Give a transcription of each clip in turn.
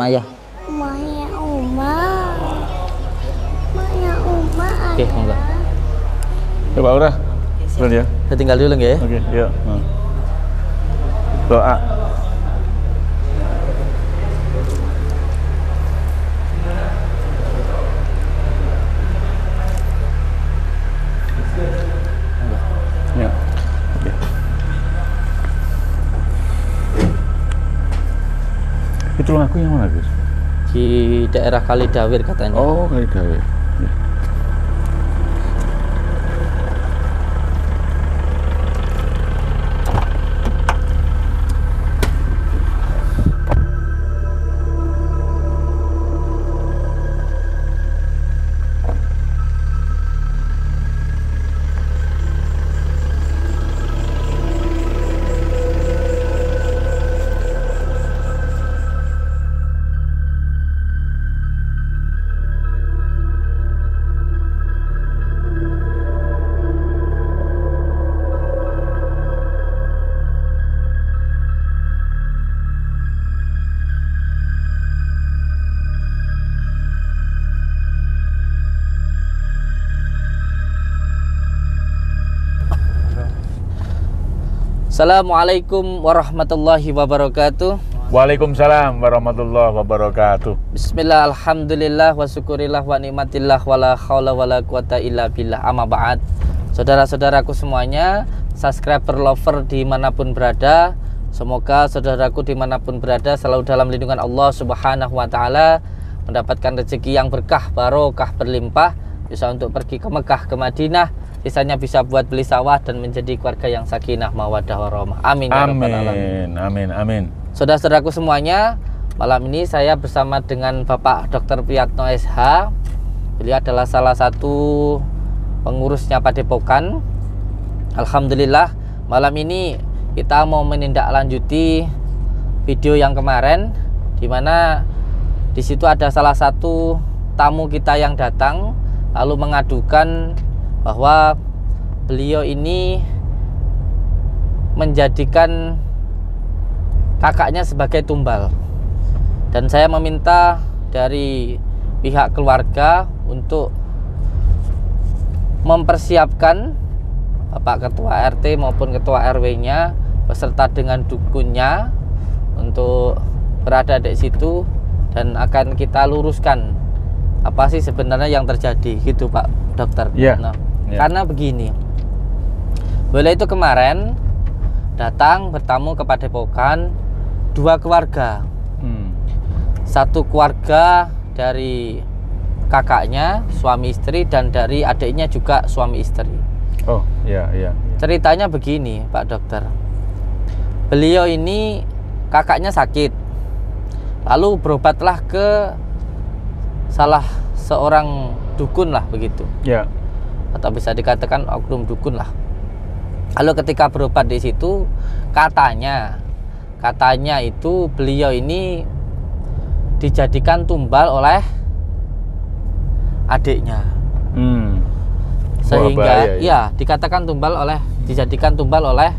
Maya. Maya Uma. Maya Uma. Oke, monggo. Ya Pak Lurah. Dulu ya. Saya tinggal dulu nggih ya. Oke, ya. Doa. Ya. Oke. Itu rumah aku yang mana, Gus? Di daerah Kalidawir katanya. Oh, Kalidawir. Ya. Assalamualaikum warahmatullahi wabarakatuh. Waalaikumsalam warahmatullahi wabarakatuh. Bismillah, alhamdulillah, wa syukurillah, wa nikmatillah, wa la hawla wa la quwata illa billah, amma ba'd. Saudara-saudaraku semuanya, subscriber lover dimanapun berada, semoga saudaraku dimanapun berada selalu dalam lindungan Allah subhanahu wa ta'ala, mendapatkan rezeki yang berkah, barokah, berlimpah, bisa untuk pergi ke Mekah, ke Madinah, sisanya bisa buat beli sawah dan menjadi keluarga yang sakinah mawaddah warahmah. Amin ya rabbal alamin. Amin, amin. Saudara-saudaraku semuanya, malam ini saya bersama dengan Bapak Dr. Priyatno SH. Beliau adalah salah satu pengurusnya Padepokan. Alhamdulillah, malam ini kita mau menindaklanjuti video yang kemarin, di mana di situ ada salah satu tamu kita yang datang lalu mengadukan bahwa beliau ini menjadikan kakaknya sebagai tumbal, dan saya meminta dari pihak keluarga untuk mempersiapkan Bapak Ketua RT maupun Ketua RW-nya beserta dengan dukunnya untuk berada di situ, dan akan kita luruskan apa sih sebenarnya yang terjadi, gitu Pak Dokter. Yeah. Karena begini, beliau itu kemarin datang bertamu ke Padepokan, dua keluarga, satu keluarga dari kakaknya suami istri dan dari adiknya juga suami istri. Oh, iya, iya. Ceritanya begini Pak Dokter, beliau ini kakaknya sakit, lalu berobatlah ke salah seorang dukun lah begitu. Ya. Atau bisa dikatakan oknum dukun lah. Lalu ketika berobat di situ, katanya itu beliau ini dijadikan tumbal oleh adiknya. Sehingga ya dikatakan dijadikan tumbal oleh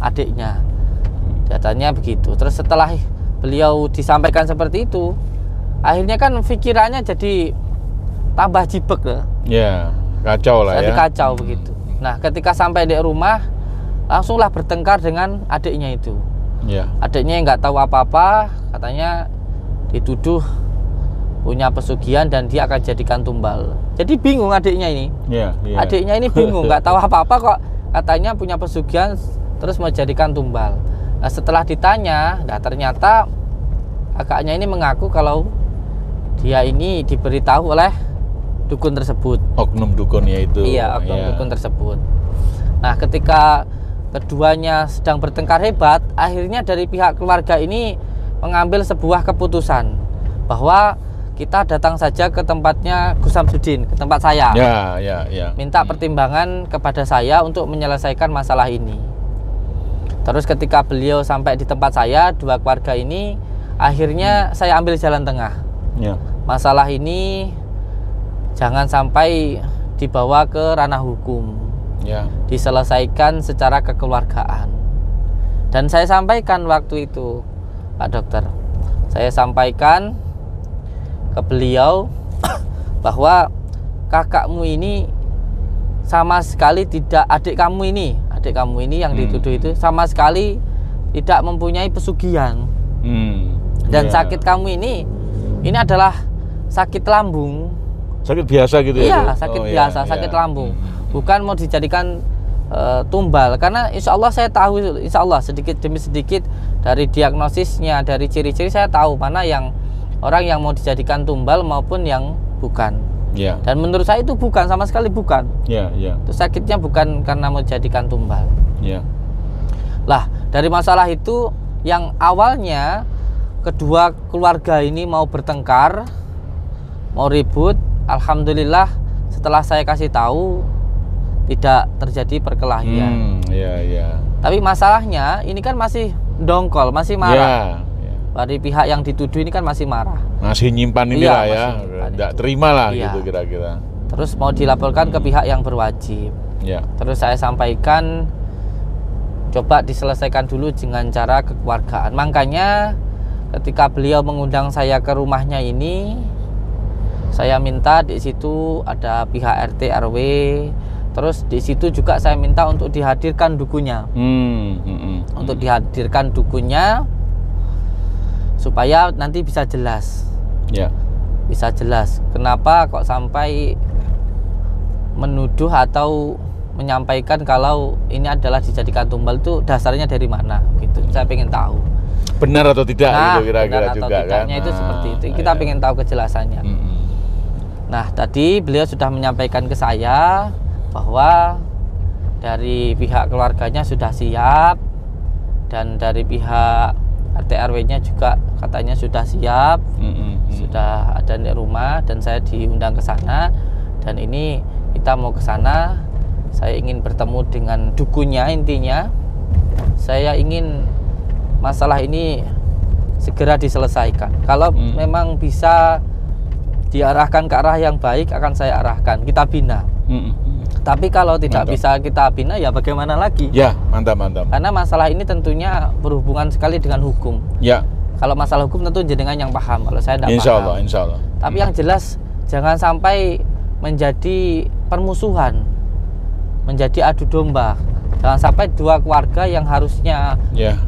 adiknya. Katanya begitu. Terus setelah beliau disampaikan seperti itu, akhirnya kan pikirannya jadi tambah jibek lah. Ya, kacau lah jadi ya. Kacau begitu. Nah, ketika sampai di rumah, langsunglah bertengkar dengan adiknya itu. Ya. Adiknya nggak tahu apa-apa, katanya dituduh punya pesugihan dan dia akan jadikan tumbal. Jadi bingung adiknya ini. Ya, ya. Adiknya ini bingung, nggak tahu apa-apa kok katanya punya pesugihan terus mau jadikan tumbal. Nah, setelah ditanya, nah ternyata kakaknya ini mengaku kalau dia ini diberitahu oleh dukun tersebut. Oknum dukunnya itu. Iya, oknum dukun tersebut. Nah, ketika keduanya sedang bertengkar hebat, akhirnya dari pihak keluarga ini mengambil sebuah keputusan bahwa kita datang saja ke tempatnya Gus Samsudin, ke tempat saya. Ya, ya, ya. Minta pertimbangan kepada saya untuk menyelesaikan masalah ini. Terus ketika beliau sampai di tempat saya, dua keluarga ini akhirnya saya ambil jalan tengah. Ya. Masalah ini jangan sampai dibawa ke ranah hukum. Ya. Diselesaikan secara kekeluargaan. Dan saya sampaikan waktu itu, Pak Dokter, Saya sampaikan ke beliau bahwa kakakmu ini sama sekali tidak, adik kamu ini yang dituduh itu sama sekali tidak mempunyai pesugihan. Dan sakit kamu ini adalah sakit lambung. Sakit biasa gitu ya? Iya, sakit biasa, sakit lambung. Bukan mau dijadikan tumbal, karena insya Allah saya tahu, insya Allah sedikit demi sedikit dari diagnosisnya, dari ciri-ciri saya tahu mana yang orang yang mau dijadikan tumbal maupun yang bukan. Ya. Dan menurut saya itu bukan, sama sekali bukan. Ya, ya. Itu sakitnya bukan karena mau dijadikan tumbal. Ya. Lah, dari masalah itu yang awalnya kedua keluarga ini mau bertengkar, mau ribut, alhamdulillah setelah saya kasih tahu tidak terjadi perkelahian. Ya, ya. Tapi masalahnya ini kan masih dongkol, masih marah. Ya. Dari pihak yang dituduh ini kan masih marah. Masih nyimpan ini lah ya. Tidak terima lah gitu kira-kira. Terus mau dilaporkan ke pihak yang berwajib. Ya. Terus saya sampaikan coba diselesaikan dulu dengan cara kekeluargaan. Makanya ketika beliau mengundang saya ke rumahnya ini, saya minta di situ ada pihak RT RW. Terus di situ juga saya minta untuk dihadirkan dukunya. Untuk dihadirkan dukunya supaya nanti bisa jelas. Ya. Bisa jelas kenapa kok sampai menuduh atau menyampaikan kalau ini adalah dijadikan tumbal, itu dasarnya dari mana gitu. Saya pengen tahu. Benar atau tidak gitu kira-kira benar juga atau tidaknya kan. itu seperti itu. Kita pengen tahu kejelasannya. Nah, tadi beliau sudah menyampaikan ke saya bahwa dari pihak keluarganya sudah siap dan dari pihak RT RW-nya juga katanya sudah siap, sudah ada di rumah dan saya diundang ke sana. Dan ini kita mau ke sana, saya ingin bertemu dengan dukunya. Intinya saya ingin masalah ini segera diselesaikan. Kalau memang bisa diarahkan ke arah yang baik, akan saya arahkan, kita bina. Tapi kalau tidak bisa kita bina, ya bagaimana lagi? Ya, mantap. Karena masalah ini tentunya berhubungan sekali dengan hukum. Ya. Kalau masalah hukum tentu jenengan yang paham. Kalau saya tidak paham. Insya Allah. Tapi yang jelas jangan sampai menjadi permusuhan, menjadi adu domba. Jangan sampai dua keluarga yang harusnya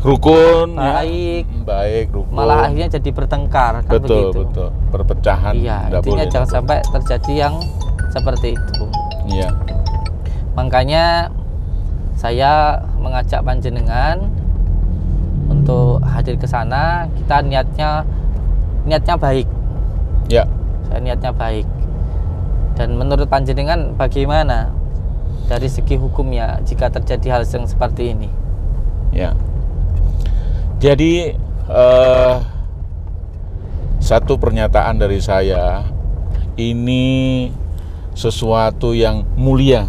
rukun, baik, rukun, malah akhirnya jadi bertengkar. Kan begitu. Betul. Perpecahan. Iya, intinya jangan sampai terjadi yang seperti itu. Iya. Makanya saya mengajak panjenengan untuk hadir ke sana. Kita niatnya baik. Ya. Saya niatnya baik. Dan menurut panjenengan bagaimana dari segi hukumnya jika terjadi hal yang seperti ini? Ya. Jadi satu pernyataan dari saya, ini sesuatu yang mulia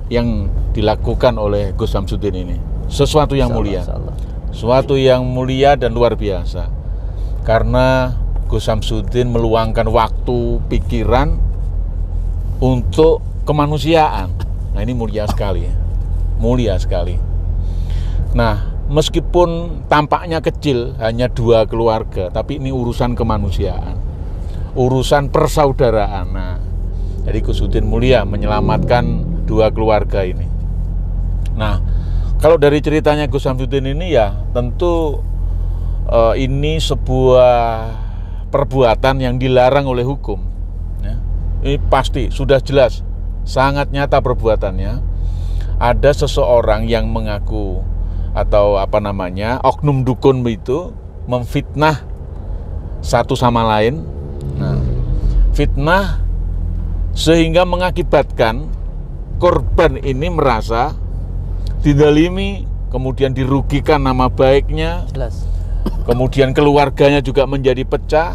yang dilakukan oleh Gus Samsudin ini. Sesuatu yang mulia. Sesuatu yang mulia dan luar biasa. Karena Gus Samsudin meluangkan waktu, pikiran untuk kemanusiaan. Nah, ini mulia sekali. Mulia sekali. Nah, meskipun tampaknya kecil, hanya dua keluarga, tapi ini urusan kemanusiaan. Urusan persaudaraan. Nah, jadi Gus Samsudin mulia menyelamatkan dua keluarga ini. Nah, kalau dari ceritanya Gus Samsudin ini ya tentu ini sebuah perbuatan yang dilarang oleh hukum. Ya. Ini pasti sudah jelas, sangat nyata perbuatannya. Ada seseorang yang mengaku atau oknum dukun itu memfitnah satu sama lain. Nah, fitnah sehingga mengakibatkan korban ini merasa didalimi, kemudian dirugikan nama baiknya. Jelas. Kemudian keluarganya juga menjadi pecah,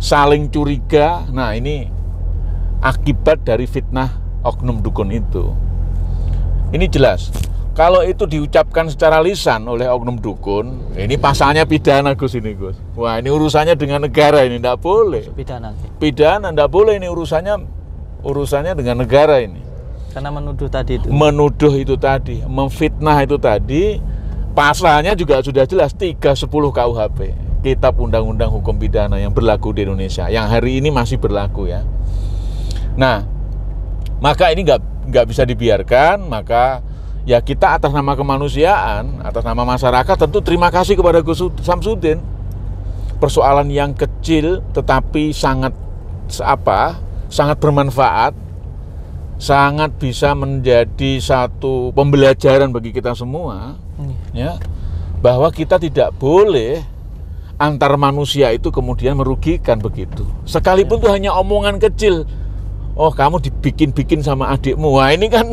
saling curiga. Nah, ini akibat dari fitnah oknum dukun itu. Ini jelas. Kalau itu diucapkan secara lisan oleh oknum dukun, ini pasalnya pidana, Gus, ini, Gus. Wah, ini urusannya dengan negara, ini tidak boleh. Pidana tidak boleh, ini urusannya dengan negara ini. Karena menuduh tadi itu. Menuduh itu tadi, memfitnah itu tadi, pasalnya juga sudah jelas 310 KUHP. kitab undang-undang hukum pidana yang berlaku di Indonesia, yang hari ini masih berlaku ya. Nah, maka ini nggak bisa dibiarkan. Maka ya kita atas nama kemanusiaan, atas nama masyarakat tentu terima kasih kepada Gus Samsudin. Persoalan yang kecil tetapi sangat bermanfaat, sangat bisa menjadi satu pembelajaran bagi kita semua, ya, bahwa kita tidak boleh antar manusia itu kemudian merugikan begitu. Sekalipun itu hanya omongan kecil. Oh, kamu dibikin-bikin sama adikmu. Wah, ini kan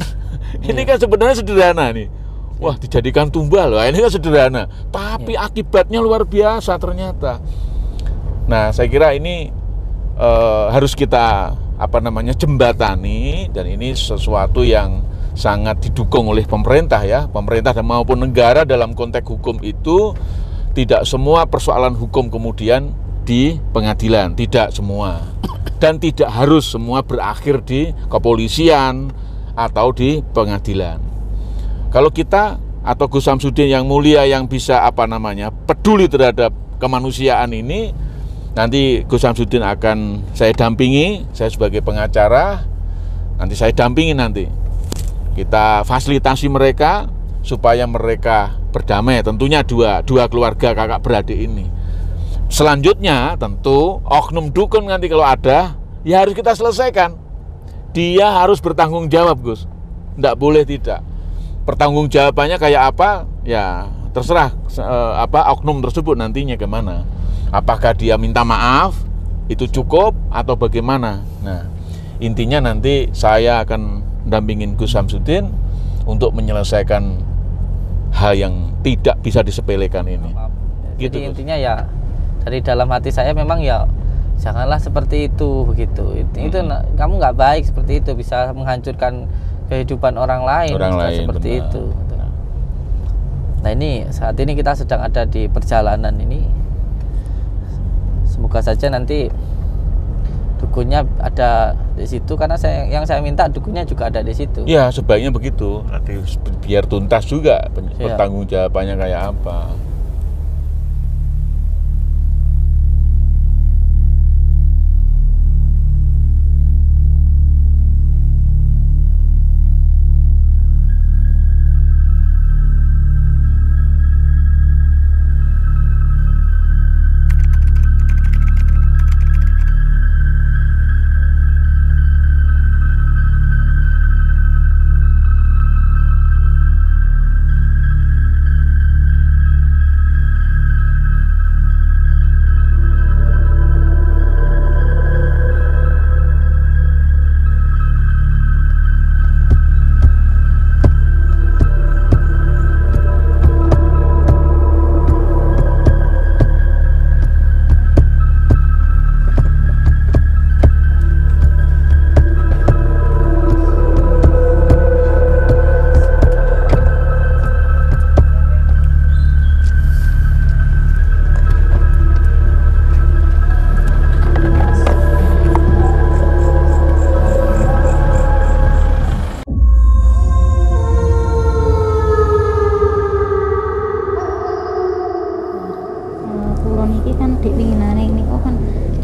sebenarnya sederhana nih. Wah, dijadikan tumbal. Wah, ini kan sederhana. Tapi akibatnya luar biasa ternyata. Nah, saya kira ini harus kita jembatani, dan ini sesuatu yang sangat didukung oleh pemerintah ya. Pemerintah maupun negara dalam konteks hukum itu tidak semua persoalan hukum kemudian di pengadilan, tidak semua. Dan tidak harus semua berakhir di kepolisian atau di pengadilan. Kalau kita atau Gus Samsudin yang mulia yang bisa peduli terhadap kemanusiaan ini, nanti Gus Samsudin akan saya dampingi, saya sebagai pengacara, nanti saya dampingi nanti. Kita fasilitasi mereka supaya mereka berdamai, tentunya dua keluarga kakak beradik ini. Selanjutnya tentu oknum dukun nanti kalau ada, ya harus kita selesaikan. Dia harus bertanggung jawab, Gus. Nggak boleh tidak. Pertanggung jawabannya kayak apa? Ya terserah oknum tersebut nantinya kemana. Apakah dia minta maaf, itu cukup atau bagaimana? Nah, intinya nanti saya akan dampingin Gus Samsudin untuk menyelesaikan hal yang tidak bisa disepelekan ini. Gitu, jadi intinya ya dari dalam hati saya memang ya janganlah seperti itu begitu. Itu kamu nggak baik seperti itu, bisa menghancurkan kehidupan orang lain. Seperti benar. Itu. Nah, ini saat ini kita sedang ada di perjalanan ini. Semoga saja nanti dukunnya ada di situ, karena yang saya minta dukunnya juga ada di situ. Ya, sebaiknya begitu. Nanti biar tuntas juga pertanggungjawabannya kayak apa.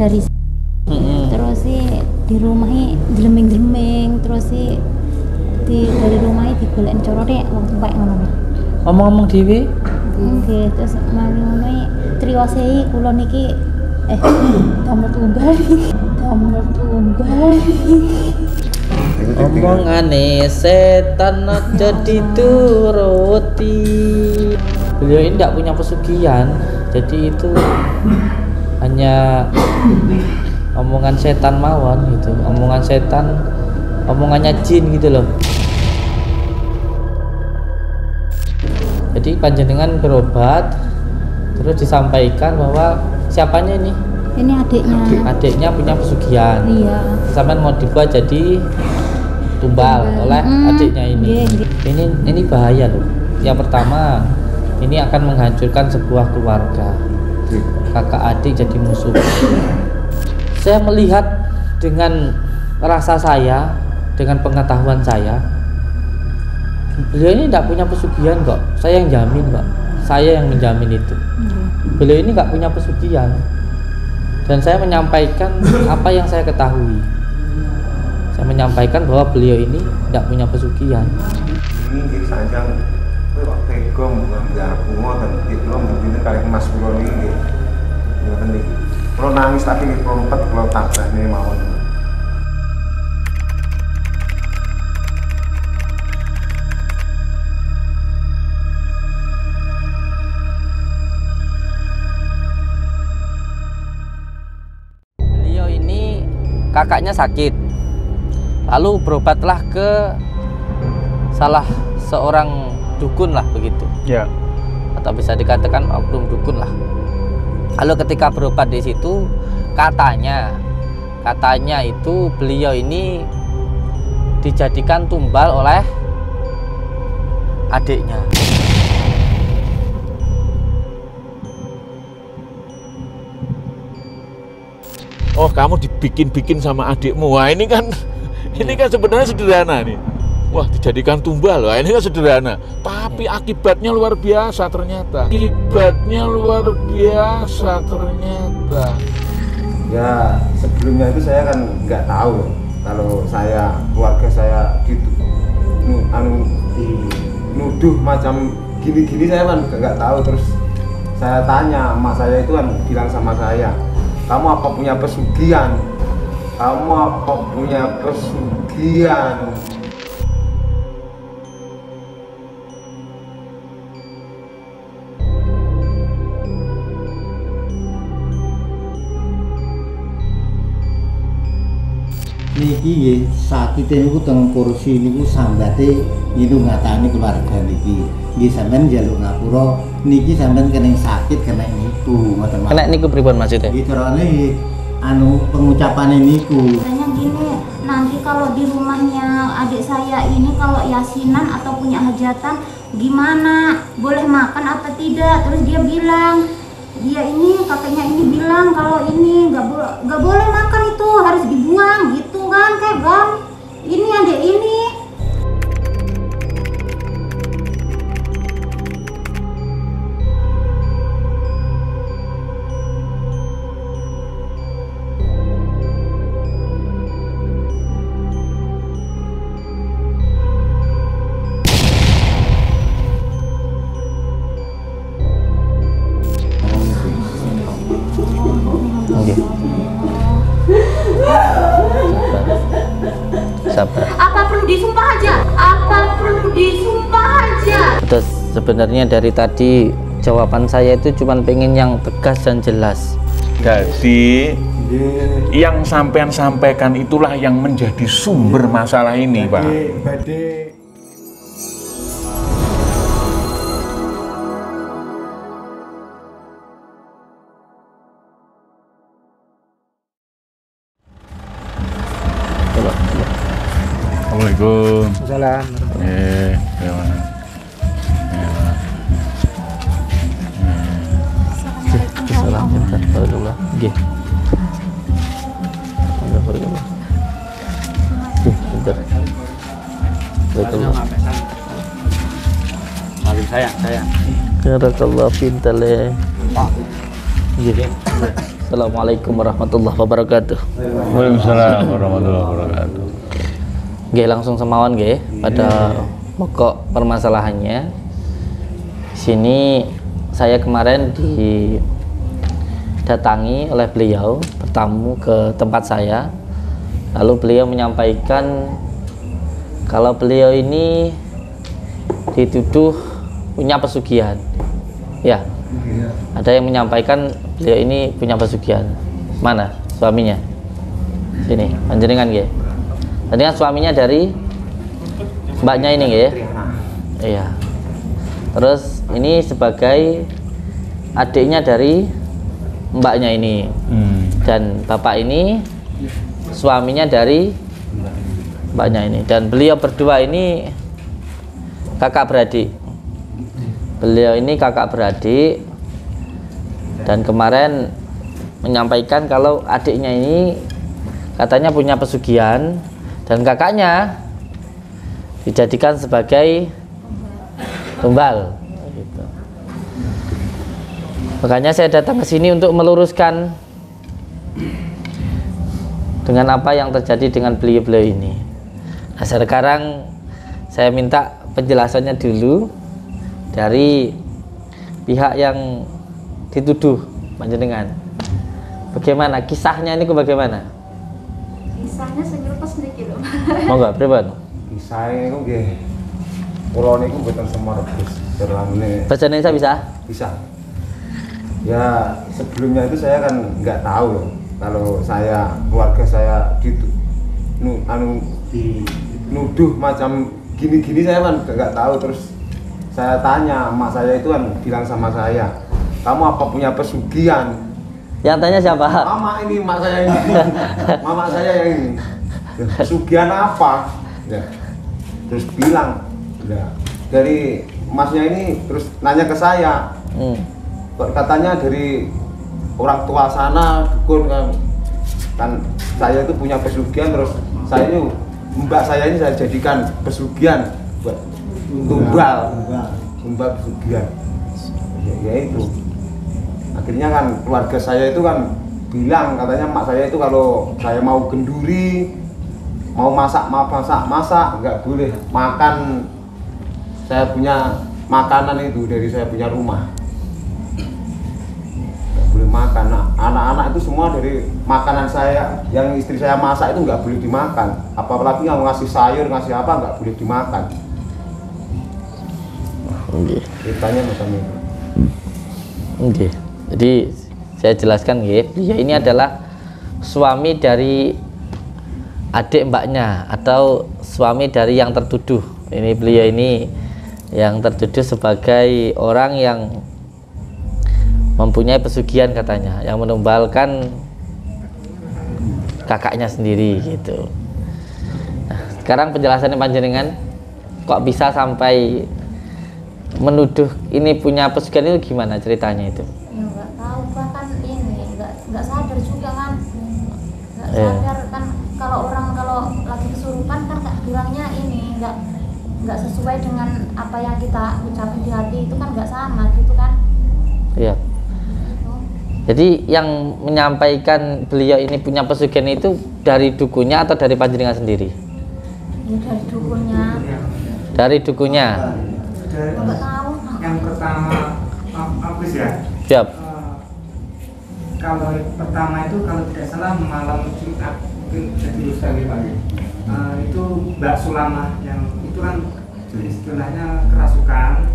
dari terus sih di rumahnya jelemeng-jelemeng, terus sih dari rumahnya digolek coro dek wong tumpek ngono. Ngomong-ngomong dhewe nggih, terus mari ngono triwasei kula niki damel tunggal omongane setan aja dituruti. Beliau ini tidak punya pesugihan, jadi itu hanya omongan setan mawon gitu, omongan setan, omongannya jin gitu loh. Jadi panjenengan berobat terus disampaikan bahwa siapanya ini? Ini adiknya. Adiknya punya pesugihan. Iya. Sampai mau dibuat jadi tumbal oleh adiknya ini. Ini bahaya loh. Yang pertama, ini akan menghancurkan sebuah keluarga. Kakak adik jadi musuh. Saya melihat dengan rasa saya, dengan pengetahuan saya, beliau ini tidak punya pesugihan kok. Saya yang jamin kok. Saya yang menjamin itu. beliau ini nggak punya pesugihan, dan saya menyampaikan apa yang saya ketahui. Saya menyampaikan bahwa beliau ini tidak punya pesugihan. Ini sanjang waktu itu nggak bunga dan belum berbeda kali Mas Kulon ini. Kalau nangis tapi kalau empat kalau tabrak ini mau. Beliau ini kakaknya sakit, lalu berobatlah ke salah seorang dukun lah begitu, Ya. atau bisa dikatakan oknum dukun lah. Lalu ketika berobat di situ, katanya itu beliau ini dijadikan tumbal oleh adiknya. Oh, kamu dibikin-bikin sama adikmu. Wah, ini kan sebenarnya sederhana nih. Wah, dijadikan tumbal. Wah, ini kan sederhana. Tapi akibatnya luar biasa ternyata. Ya sebelumnya itu saya kan nggak tahu kalau saya keluarga saya gitu nuduh macam gini-gini, saya kan nggak tahu. Terus saya tanya emak saya itu kan bilang sama saya, kamu apa punya pesugihan? Niki nggih sakite niku teng kursi niku sambate ngilungatani keluarga niki. Nggih sampean njaluk ngapura niki sampean kena sakit kena niku ngoten. Kena niku pripun maksudnya? Nggih carane pengucapane niku. Katanya gini, nanti kalau di rumahnya adik saya ini kalau yasinan atau punya hajatan gimana? Boleh makan apa tidak? Terus dia bilang, kakaknya ini bilang kalau ini nggak boleh makan, itu harus dibuang gitu kan, kayak bang ini adik ini. Oke. Sabar. Apa perlu disumpah aja? Terus sebenarnya dari tadi jawaban saya itu cuma pengen yang tegas dan jelas. Jadi yang sampean sampaikan itulah yang menjadi sumber masalah ini, Pak. Assalamualaikum. Salam. Gimana? Salam. Barakallah. Nggih. Barakallah. Bentar. Barakallah. Maafin saya. Barakallah fintale. Nggih. Assalamualaikum warahmatullahi wabarakatuh. Waalaikumsalam warahmatullahi wabarakatuh. Nggih, langsung semawan nggih pada pokok permasalahannya. Di sini saya kemarin didatangi oleh beliau, bertamu ke tempat saya. Lalu beliau menyampaikan kalau beliau ini dituduh punya pesugihan. Ya. Ada yang menyampaikan beliau ini punya pesugihan. Mana suaminya? Sini, panjenengan nggih. Tadi kan suaminya dari mbaknya ini ya? Iya. Terus ini sebagai adiknya dari mbaknya ini. Dan bapak ini suaminya dari mbaknya ini. Dan beliau berdua ini kakak beradik. Beliau ini kakak beradik. Dan kemarin menyampaikan kalau adiknya ini katanya punya pesugihan. Dan kakaknya dijadikan sebagai tumbal gitu. Makanya saya datang ke sini untuk meluruskan dengan apa yang terjadi dengan beliau-beliau ini. Nah, sekarang saya minta penjelasannya dulu dari pihak yang dituduh panjenengan. Bagaimana kisahnya ini, bagaimana? Kisahnya senyupas sedikit. Monggo, pripun? Kisahnya itu nggih. Kula niku mboten semerebus terlamune. Bahasa Indonesia bisa? Bisa. Ya sebelumnya itu saya kan nggak tahu loh kalau keluarga saya nuduh macam gini-gini, saya kan nggak tahu. Terus saya tanya, emak saya itu kan bilang sama saya, kamu apa punya pesugihan? Yang tanya siapa? Mama ini, emak saya ini. Mama saya yang ini. Pesugihan apa? Ya. Terus bilang, ya, dari emasnya ini terus nanya ke saya. Katanya dari orang tua sana dukun kan saya itu punya pesugihan, terus saya ini mbak saya ini saya jadikan pesugihan buat tumbal pesugihan ya itu. Akhirnya kan keluarga saya itu kan bilang, katanya emak saya itu kalau saya mau genduri, mau masak nggak boleh makan saya punya makanan itu dari saya punya rumah, boleh makan. Nah, anak-anak itu semua dari makanan saya yang istri saya masak itu nggak boleh dimakan, apalagi yang ngasih sayur ngasih apa nggak boleh dimakan. Ceritanya macam itu. Jadi saya jelaskan dia ini adalah suami dari adik mbaknya atau suami dari yang tertuduh. Ini beliau ini yang tertuduh sebagai orang yang mempunyai pesugihan katanya, yang menumbalkan kakaknya sendiri gitu. Nah, sekarang penjelasannya panjenengan kok bisa sampai menuduh ini punya pesugihan itu gimana ceritanya itu? Ya nggak tahu, bahkan ini nggak sadar juga kan, nggak sadar kan kalau lagi kesurupan kan bilangnya ini nggak sesuai dengan apa yang kita ucapin di hati itu kan nggak sama gitu kan? Iya. Jadi yang menyampaikan beliau ini punya pesugihan itu dari dukunnya atau dari panjenengan sendiri? Ya dari dukunnya. Dari dukunnya. Nggak tahu. Yang pertama apa sih ya? Siap. Kalau pertama itu kalau tidak salah malam Jumat, mungkin jadi lusa pagi. Itu Mbak Sulamah yang itu kan istilahnya kerasukan.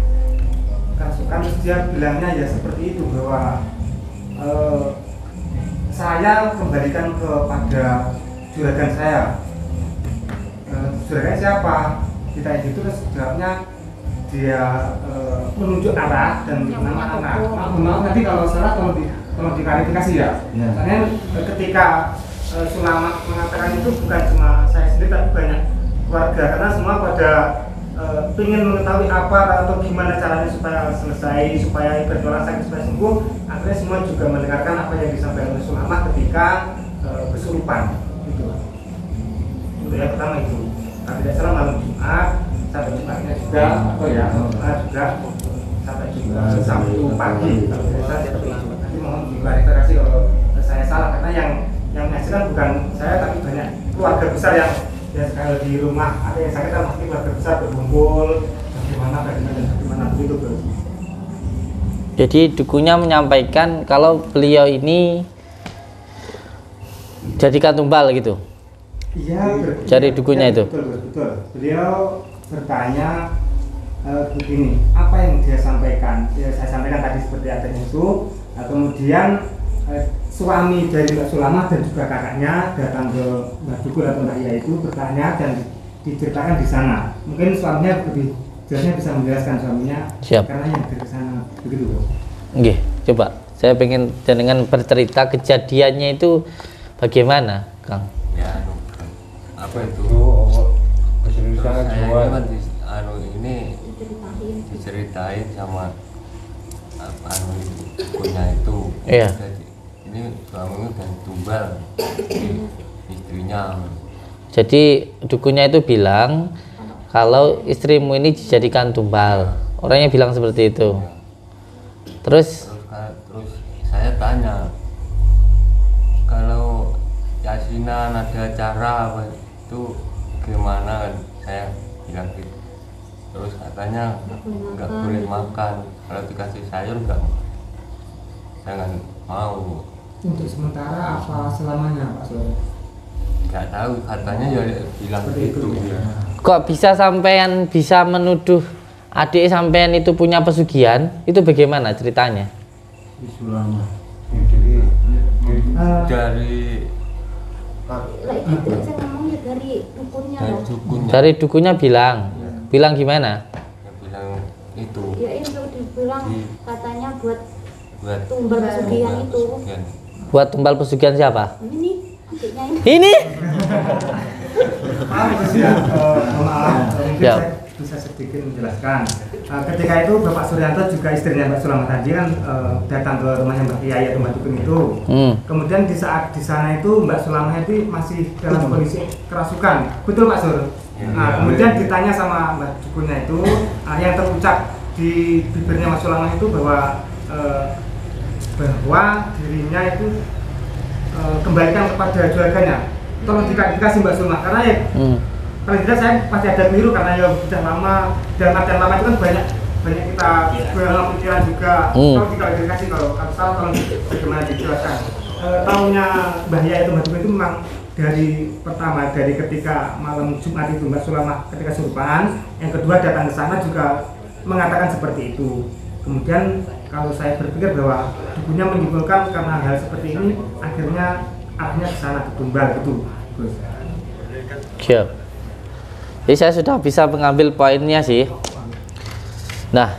Terus dia bilangnya ya seperti itu bahwa saya kembalikan kepada juragan saya. Juragan siapa? Kita itu terus jawabnya dia menunjuk arah dan nama anak. Maaf nanti kalau salah tolong diklarifikasi ya. Soalnya ketika Sulamat mengatakan itu bukan cuma saya sendiri tapi banyak keluarga, karena semua pada ingin mengetahui apa atau gimana caranya supaya selesai, supaya berdoa sakit supaya sembuh. Akhirnya semua juga mendengarkan apa yang disampaikan oleh Sulamat ketika kesurupan. Itu yang pertama itu. Nah, tidak salah malam Jumat sampai Jumatnya juga juga sampai juga Sabtu pagi kalau tidak salah. Nanti mohon diklarifikasi kalau saya salah, karena yang menyaksikan bukan saya tapi banyak keluarga besar yang ya kalau di rumah ada yang sakit kan pasti keluarga besar berkumpul bagaimana begitu bro. Jadi dukunya menyampaikan kalau beliau ini jadikan tumbal gitu. Iya, Cari dukunya itu. Betul. Beliau bertanya begini, apa yang dia sampaikan? Ya, saya sampaikan tadi seperti adanya itu. Kemudian suami dari Mbak Sulamah dan juga kakaknya datang ke Mbak Dukun atau Mbak Iya itu bertanya dan diceritakan di sana. Mungkin suaminya lebih jelasnya bisa menjelaskan suaminya. Siap. Karena yang dari sana begitu bro. Oke, coba saya pengen dengan bercerita kejadiannya itu bagaimana, Kang? Ya, apa itu? Bahasa Indonesia Jawa. Ini diceritain sama punya itu. Iya. Jadi, ini suaminya dan tumbal istrinya. Jadi dukunya itu bilang kalau istrimu ini dijadikan tumbal. Orangnya bilang seperti itu. Terus saya tanya, kalau yasinan ada acara apa itu gimana kan, saya bilang gitu. Terus katanya nggak boleh makan, kalau dikasih sayur nggak, jangan mau. Untuk sementara apa selamanya Pak Sur? Nggak tahu, katanya ya bilang gitu. Kok bisa sampean bisa menuduh adik sampean itu punya pesugihan? Itu bagaimana ceritanya? Dari Saya ngomongnya dari dukunnya dari loh. dukunnya, Dari dukunya bilang gimana? dia bilang itu Ya itu dibilang katanya buat buat tumbal pesugihan itu. pesugihan. Buat tumbal pesugihan siapa? Ini adiknya ini. Ini? Maaf Gus ya, maaf, mungkin Ya. saya bisa sedikit menjelaskan. Ketika itu Bapak Suryanto juga istrinya Mbak Sulama tadi kan datang ke rumahnya Mbak Kiai atau Mbak Dukun itu. Kemudian di saat di sana itu Mbak Sulama itu masih dalam kondisi kerasukan, betul Pak Sur? Nah, kemudian ditanya sama Mbak Dukunnya itu, yang terucap di bibirnya Mbak Sulama itu bahwa dirinya itu kembalikan kepada juraganya. Tolong dikasih Mbak Sulma karena ya paling tidak saya pasti ada biru karena ya sudah lama, dalam artian lama itu kan banyak kita dalam pikiran juga. Kalau dikasih kalau salah tolong bagaimana dijelaskan. Tahunya bahaya itu Mbak Dukun itu memang dari pertama dari ketika malam Jumat itu Mbak Sulama ketika surupan, yang kedua datang ke sana juga mengatakan seperti itu. Kemudian kalau saya berpikir bahwa dukunnya menyimpulkan karena hal seperti ini akhirnya arahnya ke sana, ke tumbal gitu, Gus. Siap. Jadi saya sudah bisa mengambil poinnya sih. Nah,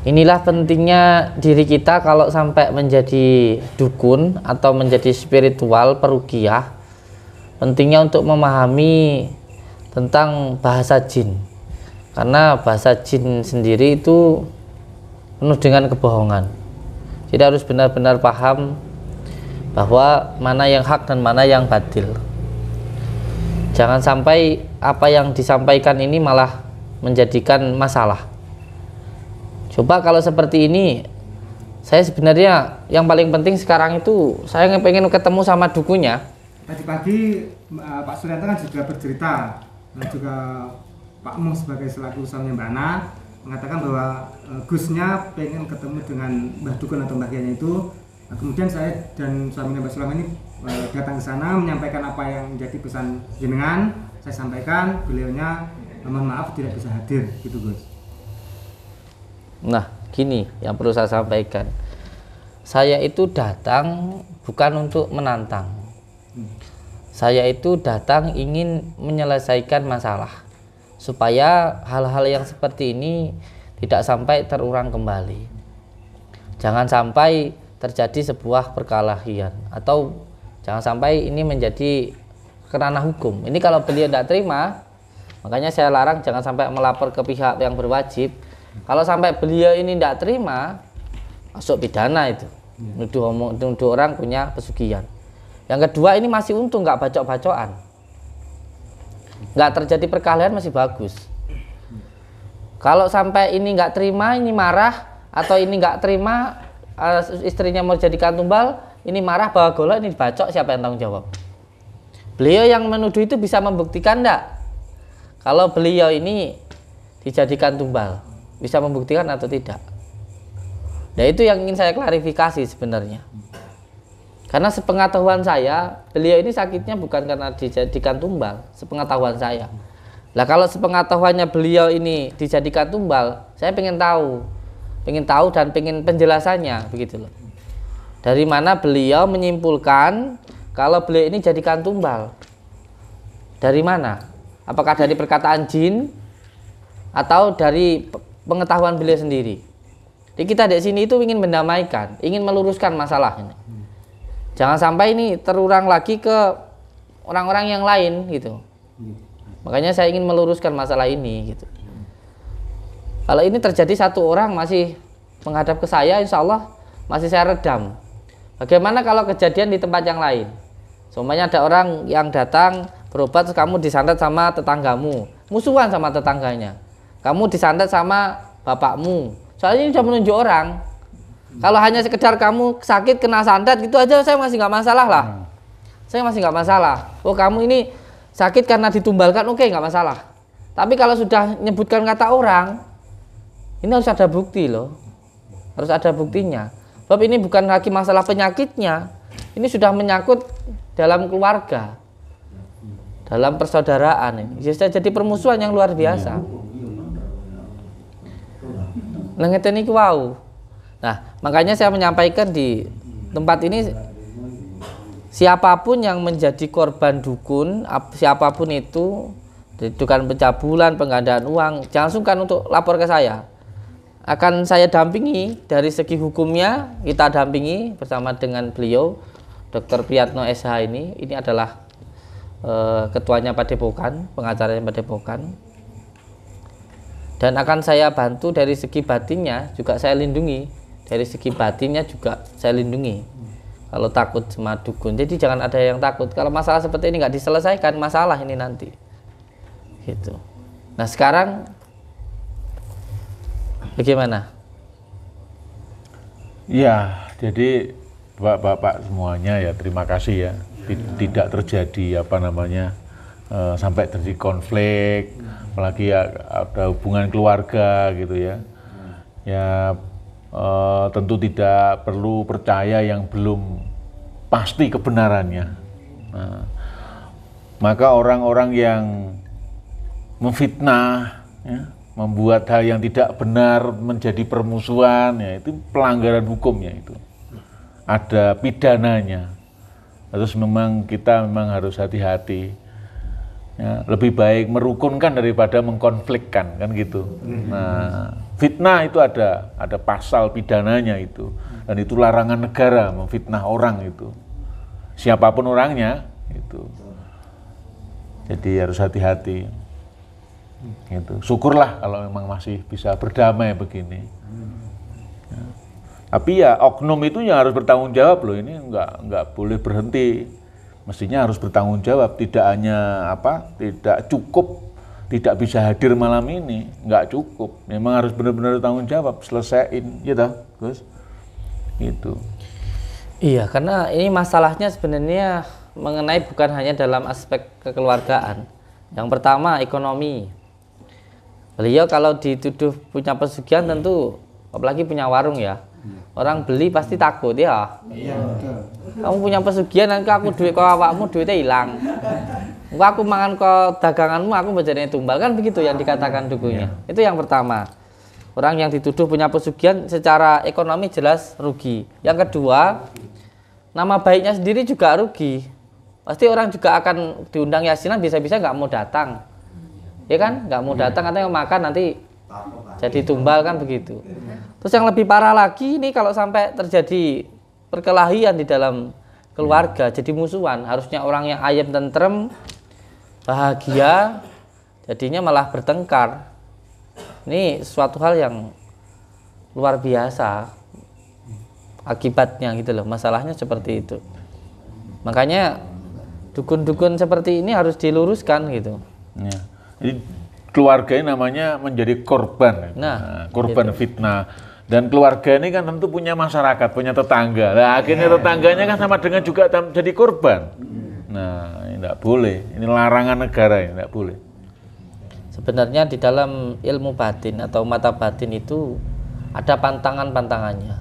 inilah pentingnya diri kita kalau sampai menjadi dukun atau menjadi spiritual peruqyah. Pentingnya untuk memahami tentang bahasa jin. Karena bahasa jin sendiri itu penuh dengan kebohongan. Jadi harus benar-benar paham bahwa mana yang hak dan mana yang batil. Jangan sampai apa yang disampaikan ini malah menjadikan masalah. Coba kalau seperti ini, saya sebenarnya yang paling penting sekarang itu saya pengen ketemu sama dukunya. Tadi pagi Pak Suryanto kan juga bercerita, dan juga Pak Mung sebagai selaku suaminya Mbak Ana mengatakan bahwa Gusnya pengen ketemu dengan Mbah Dukun atau Mbah Kiainya itu. Nah, kemudian saya dan suaminya Mbak Sulama ini datang ke sana menyampaikan apa yang menjadi pesan jenengan. Saya sampaikan, beliaunya mohon maaf tidak bisa hadir, gitu Gus. Nah, gini yang perlu saya sampaikan. Saya itu datang bukan untuk menantang. Saya itu datang ingin menyelesaikan masalah supaya hal-hal yang seperti ini tidak sampai terulang kembali. Jangan sampai terjadi sebuah perkelahian atau jangan sampai ini menjadi kerana hukum. Ini kalau beliau tidak terima, makanya saya larang jangan sampai melapor ke pihak yang berwajib. Kalau sampai beliau ini tidak terima, masuk pidana itu. Nuduh orang punya pesugihan. Yang kedua, ini masih untung nggak bacok-bacokan, nggak terjadi perkelahian, masih bagus. Kalau sampai ini nggak terima, ini marah, atau ini nggak terima, istrinya mau dijadikan tumbal, ini marah bawa golok, ini dibacok, siapa yang tanggung jawab? Beliau yang menuduh itu bisa membuktikan enggak? Kalau beliau ini dijadikan tumbal, bisa membuktikan atau tidak? Nah, itu yang ingin saya klarifikasi sebenarnya. Karena sepengetahuan saya, beliau ini sakitnya bukan karena dijadikan tumbal, sepengetahuan saya. Lah kalau sepengetahuannya beliau ini dijadikan tumbal, saya pengen tahu dan pengen penjelasannya, begitu loh. Dari mana beliau menyimpulkan kalau beliau ini jadikan tumbal? Dari mana? Apakah dari perkataan jin atau dari pengetahuan beliau sendiri? Jadi kita di sini itu ingin mendamaikan, ingin meluruskan masalah ini. Jangan sampai ini terulang lagi ke orang-orang yang lain gitu. Makanya saya ingin meluruskan masalah ini gitu. Kalau ini terjadi satu orang masih menghadap ke saya, insya Allah masih saya redam. Bagaimana kalau kejadian di tempat yang lain? Semuanya ada orang yang datang berobat, terus kamu disantet sama tetanggamu, musuhan sama tetangganya. Kamu disantet sama bapakmu. Soalnya ini sudah menunjuk orang. Kalau hanya sekedar kamu sakit kena santet gitu aja saya masih nggak masalah lah. Saya masih nggak masalah. Oh kamu ini sakit karena ditumbalkan, oke nggak masalah. Tapi kalau sudah nyebutkan kata orang, ini harus ada bukti loh. Harus ada buktinya. Sebab ini bukan lagi masalah penyakitnya. Ini sudah menyangkut dalam keluarga. Dalam persaudaraan ini. Jadi permusuhan yang luar biasa. Nah, ngeten iki wau. Nah, makanya saya menyampaikan di tempat ini siapapun yang menjadi korban dukun, siapapun itu, dukun pencabulan, penggandaan uang, jangan sungkan untuk lapor ke saya. Akan saya dampingi dari segi hukumnya, kita dampingi bersama dengan beliau, Dr. Priyatno SH ini adalah ketuanya Padepokan, pengacaranya Padepokan. Dan akan saya bantu dari segi batinnya juga saya lindungi, dari segi batinnya juga saya lindungi. Kalau takut sama dukun, jadi jangan ada yang takut. Kalau masalah seperti ini nggak diselesaikan, masalah ini nanti. Gitu. Nah sekarang bagaimana? Ya, jadi Bapak-bapak semuanya ya terima kasih ya. Tidak terjadi sampai terjadi konflik, apalagi ya ada hubungan keluarga gitu ya. Ya tentu tidak perlu percaya yang belum pasti kebenarannya. Nah, maka orang-orang yang memfitnah, ya, membuat hal yang tidak benar menjadi permusuhan, ya itu pelanggaran hukumnya itu. Ada pidananya. Terus kita memang harus hati-hati. Ya, lebih baik merukunkan daripada mengkonflikkan, kan gitu. Nah, fitnah itu ada pasal pidananya itu, dan itu larangan negara memfitnah orang itu, siapapun orangnya itu. Jadi harus hati-hati. Gitu. Syukurlah kalau memang masih bisa berdamai begini. Ya. Tapi ya oknum itu yang harus bertanggung jawab loh, ini nggak boleh berhenti, mestinya harus bertanggung jawab, tidak hanya tidak cukup, tidak bisa hadir malam ini, nggak cukup, memang harus benar-benar bertanggung jawab, selesaiin, gitu, Gus, gitu. Iya, karena ini masalahnya sebenarnya mengenai bukan hanya dalam aspek kekeluargaan. Yang pertama ekonomi. Beliau kalau dituduh punya pesugihan tentu, apalagi punya warung ya. Orang beli pasti takut ya. Iya, betul. Kamu punya pesugihan nanti aku duit kau awakmu duitnya hilang. Aku mangan kau daganganmu aku menjadi tumbal, kan begitu yang dikatakan dukunya. Itu yang pertama. Orang yang dituduh punya pesugihan secara ekonomi jelas rugi. Yang kedua, nama baiknya sendiri juga rugi. Pasti orang juga akan diundang yasinan bisa-bisa nggak mau datang. Ya kan? Nggak mau datang katanya makan nanti jadi tumbal, kan begitu. Terus yang lebih parah lagi ini kalau sampai terjadi perkelahian di dalam keluarga, jadi musuhan. Harusnya orang yang ayem tentrem, bahagia, jadinya malah bertengkar. Ini suatu hal yang luar biasa akibatnya gitu loh. Masalahnya seperti itu. Makanya dukun-dukun seperti ini harus diluruskan gitu. Ya. Jadi keluarga ini namanya menjadi korban, korban gitu. Fitnah. Dan keluarga ini kan tentu punya masyarakat, punya tetangga. Nah, akhirnya tetangganya kan sama dengan juga jadi korban. Nah, ini tidak boleh. Ini larangan negara, ini tidak boleh. Sebenarnya di dalam ilmu batin atau mata batin itu ada pantangan-pantangannya.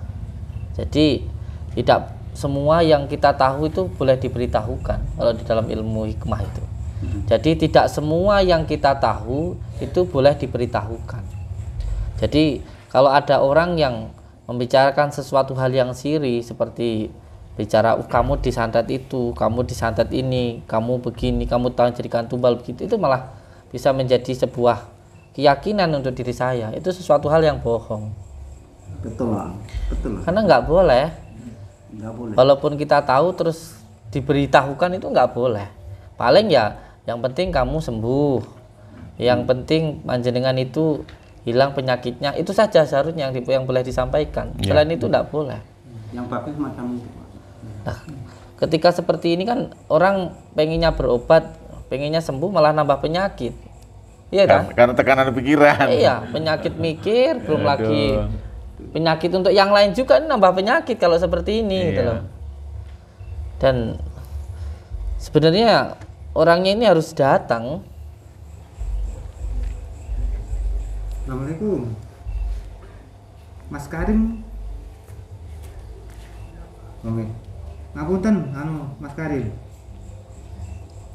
Jadi tidak semua yang kita tahu itu boleh diberitahukan kalau di dalam ilmu hikmah itu. Jadi tidak semua yang kita tahu itu boleh diberitahukan. Jadi kalau ada orang yang membicarakan sesuatu hal yang siri seperti bicara kamu disantet itu, kamu disantet ini, kamu begini, kamu tahu jadikan tumbal begitu, itu malah bisa menjadi sebuah keyakinan untuk diri saya. Itu sesuatu hal yang bohong. Betul, betul. Karena nggak boleh. Walaupun kita tahu terus diberitahukan itu nggak boleh. Paling ya yang penting kamu sembuh. Yang penting panjenengan itu hilang penyakitnya, itu saja seharusnya yang boleh disampaikan. Selain itu tidak boleh. Yang bagus macam itu. Nah, ketika seperti ini kan orang pengennya berobat, pengennya sembuh malah nambah penyakit. Iya kan? Karena tekanan pikiran. Iya, penyakit mikir, belum lagi penyakit untuk yang lain juga, nambah penyakit kalau seperti ini gitu loh. Dan sebenarnya orangnya ini harus datang. Assalamualaikum Mas Karim. Oke. Ngapunten Mas Karim.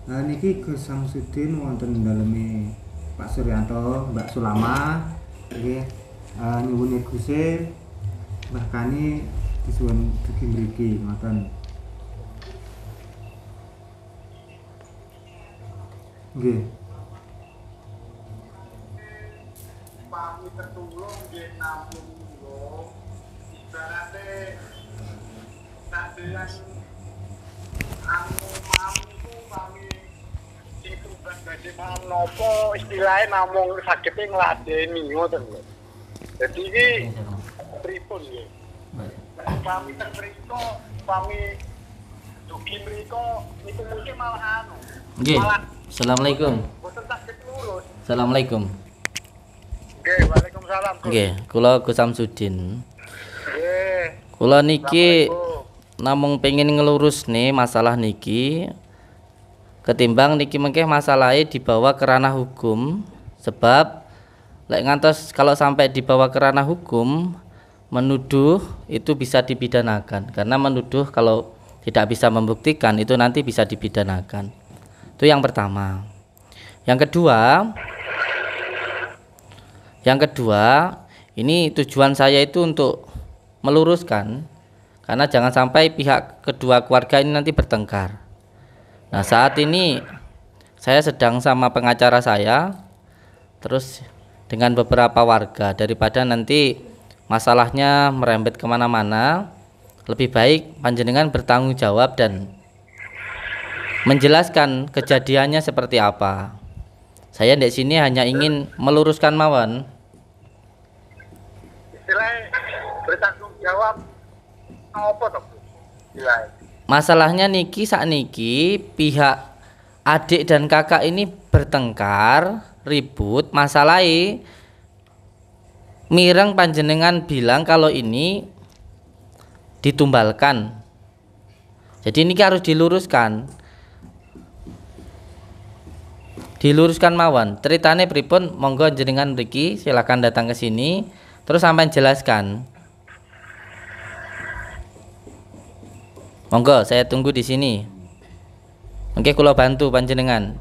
Niki Gus Samsudin wonten daleme Pak Suryanto, Mbak Sulama nggih nyuwun Guse bahkane disuwun dugi mriki ngoten. Nggih. Pami tertulung nggih nampung lho. Ibarate sadean anu mamiku pami sing tugas badhe napa istilahnya namung sagete ngladeni ngoten lho. Dadi iki pripun nggih. Pami teng mriko pami dugi mriko niku mungkin malah anu. Nggih. Assalamualaikum. Boten saged lurus. Assalamualaikum. Nggih, waalaikumsalam. Nggih, kula Gus Samsudin. Nggih. Kula niki namung pengen ngelurus nih masalah niki, ketimbang niki mengke masalahnya dibawa ke ranah hukum, sebab lek ngantos kalau sampai dibawa ke ranah hukum, menuduh itu bisa dipidanakan, karena menuduh kalau tidak bisa membuktikan itu nanti bisa dipidanakan. Itu yang pertama. Yang kedua, ini tujuan saya itu untuk meluruskan, karena jangan sampai pihak kedua keluarga ini nanti bertengkar. Nah, saat ini saya sedang sama pengacara saya, terus dengan beberapa warga, daripada nanti masalahnya merembet kemana-mana, lebih baik panjenengan bertanggung jawab dan menjelaskan kejadiannya seperti apa. Saya di sini hanya ingin meluruskan mawon. Istilahnya bertanggung jawab apa toh? Istilahnya. Masalahnya niki sakniki pihak adik dan kakak ini bertengkar, ribut, masalahnya mireng panjenengan bilang kalau ini ditumbalkan. Jadi ini harus diluruskan. Diluruskan mawon. Ceritane pripun? Monggo jenengan mriki silakan datang ke sini terus sampean jelaskan. Monggo saya tunggu di sini. Oke, kula bantu panjenengan.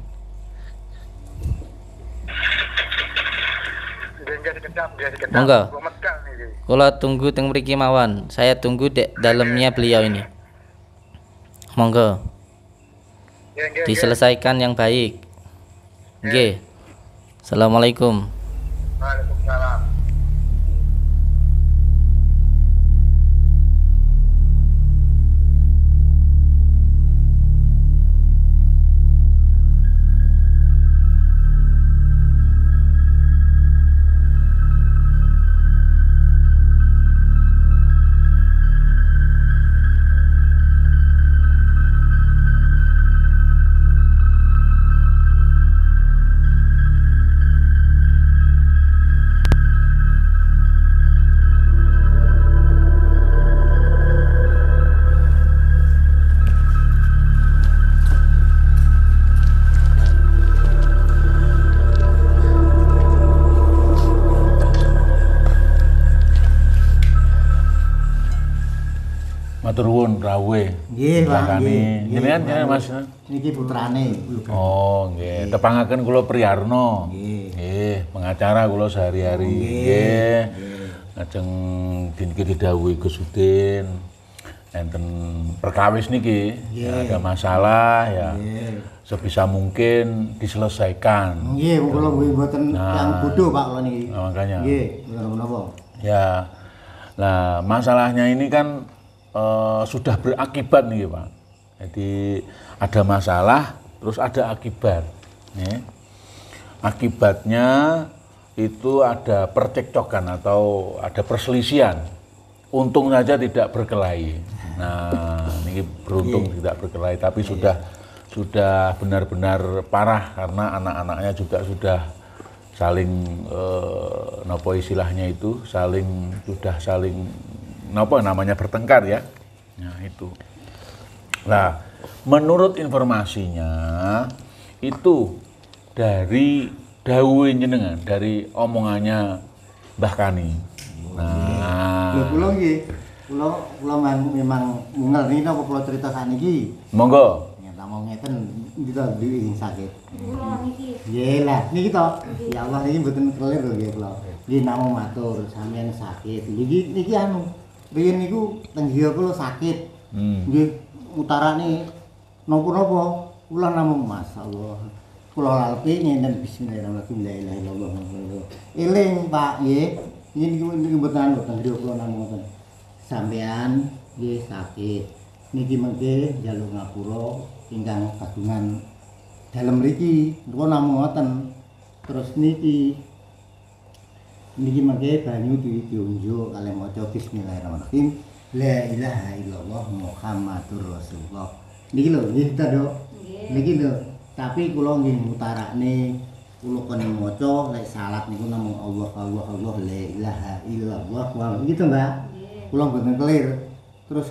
Monggo. Kula tunggu teng mriki mawon. Saya tunggu dek dalamnya beliau ini. Monggo. Diselesaikan yang baik. Nggih. Assalamualaikum. Waalaikumsalam. Matur nuwun rawuh. Nggih, Pak. Jenengan Mas. Niki putrane. Oh, nggih. Tepangaken kula Priyarno. Nggih, pengacara kula sehari-hari. Nggih. Lajeng diniki didhawuhi Gus Udin. Enten perkawis niki, ya ada masalah ya. Sebisa mungkin diselesaikan. Nggih, kula mboten yang bodoh Pak kula niki. Makanya. Nggih, menapa? Ya. Nah, masalahnya ini kan sudah berakibat nih Pak. Jadi ada masalah, terus ada akibat. Nih. Akibatnya itu ada percekcokan atau ada perselisihan. Untung saja tidak berkelahi. Nah, ini beruntung tidak berkelahi, tapi sudah benar-benar parah karena anak-anaknya juga sudah saling nopo istilahnya itu sudah saling nopo namanya bertengkar ya. Nah itu. Nah menurut informasinya itu dari dawuh jenengan, dari omongannya Mbah Kani. Nah, kula nggih, kula memang ngerti napa kula cerita sakniki. Monggo. Ngomong ngeten kita dhewe sakit. Kula niki. Nggih lah, niki to. Ya Allah niki mboten kelir lho nggih kula. Nggih namung matur sampeyan sakit. Niki anu, riyen niku teng griya kula sakit. Nggih utarane napa-napa kula namung masyaallah. Kula lalpi ngenten bismillahirrahmanirrahim la ilaha illallah. Eling Pak nggih. Niki mboten teng griya kula namung ngoten. Sampeyan nggih sakit. Niki mengke njaluk ngapura ingkang kagungan dalem mriki kula namung ngoten. Terus niki mengke banyu diunjuk kalih maca bismillahirrahmanirrahim la ilaha illallah Muhammadur Rasulullah. Niki lho nggih ta, Dok. Niki lho, tapi kula nggih mutarakne kula kene maca lek salat niku namung Allah la ilaha illallah wa gitu, Mbak. Kula mboten kelir. Terus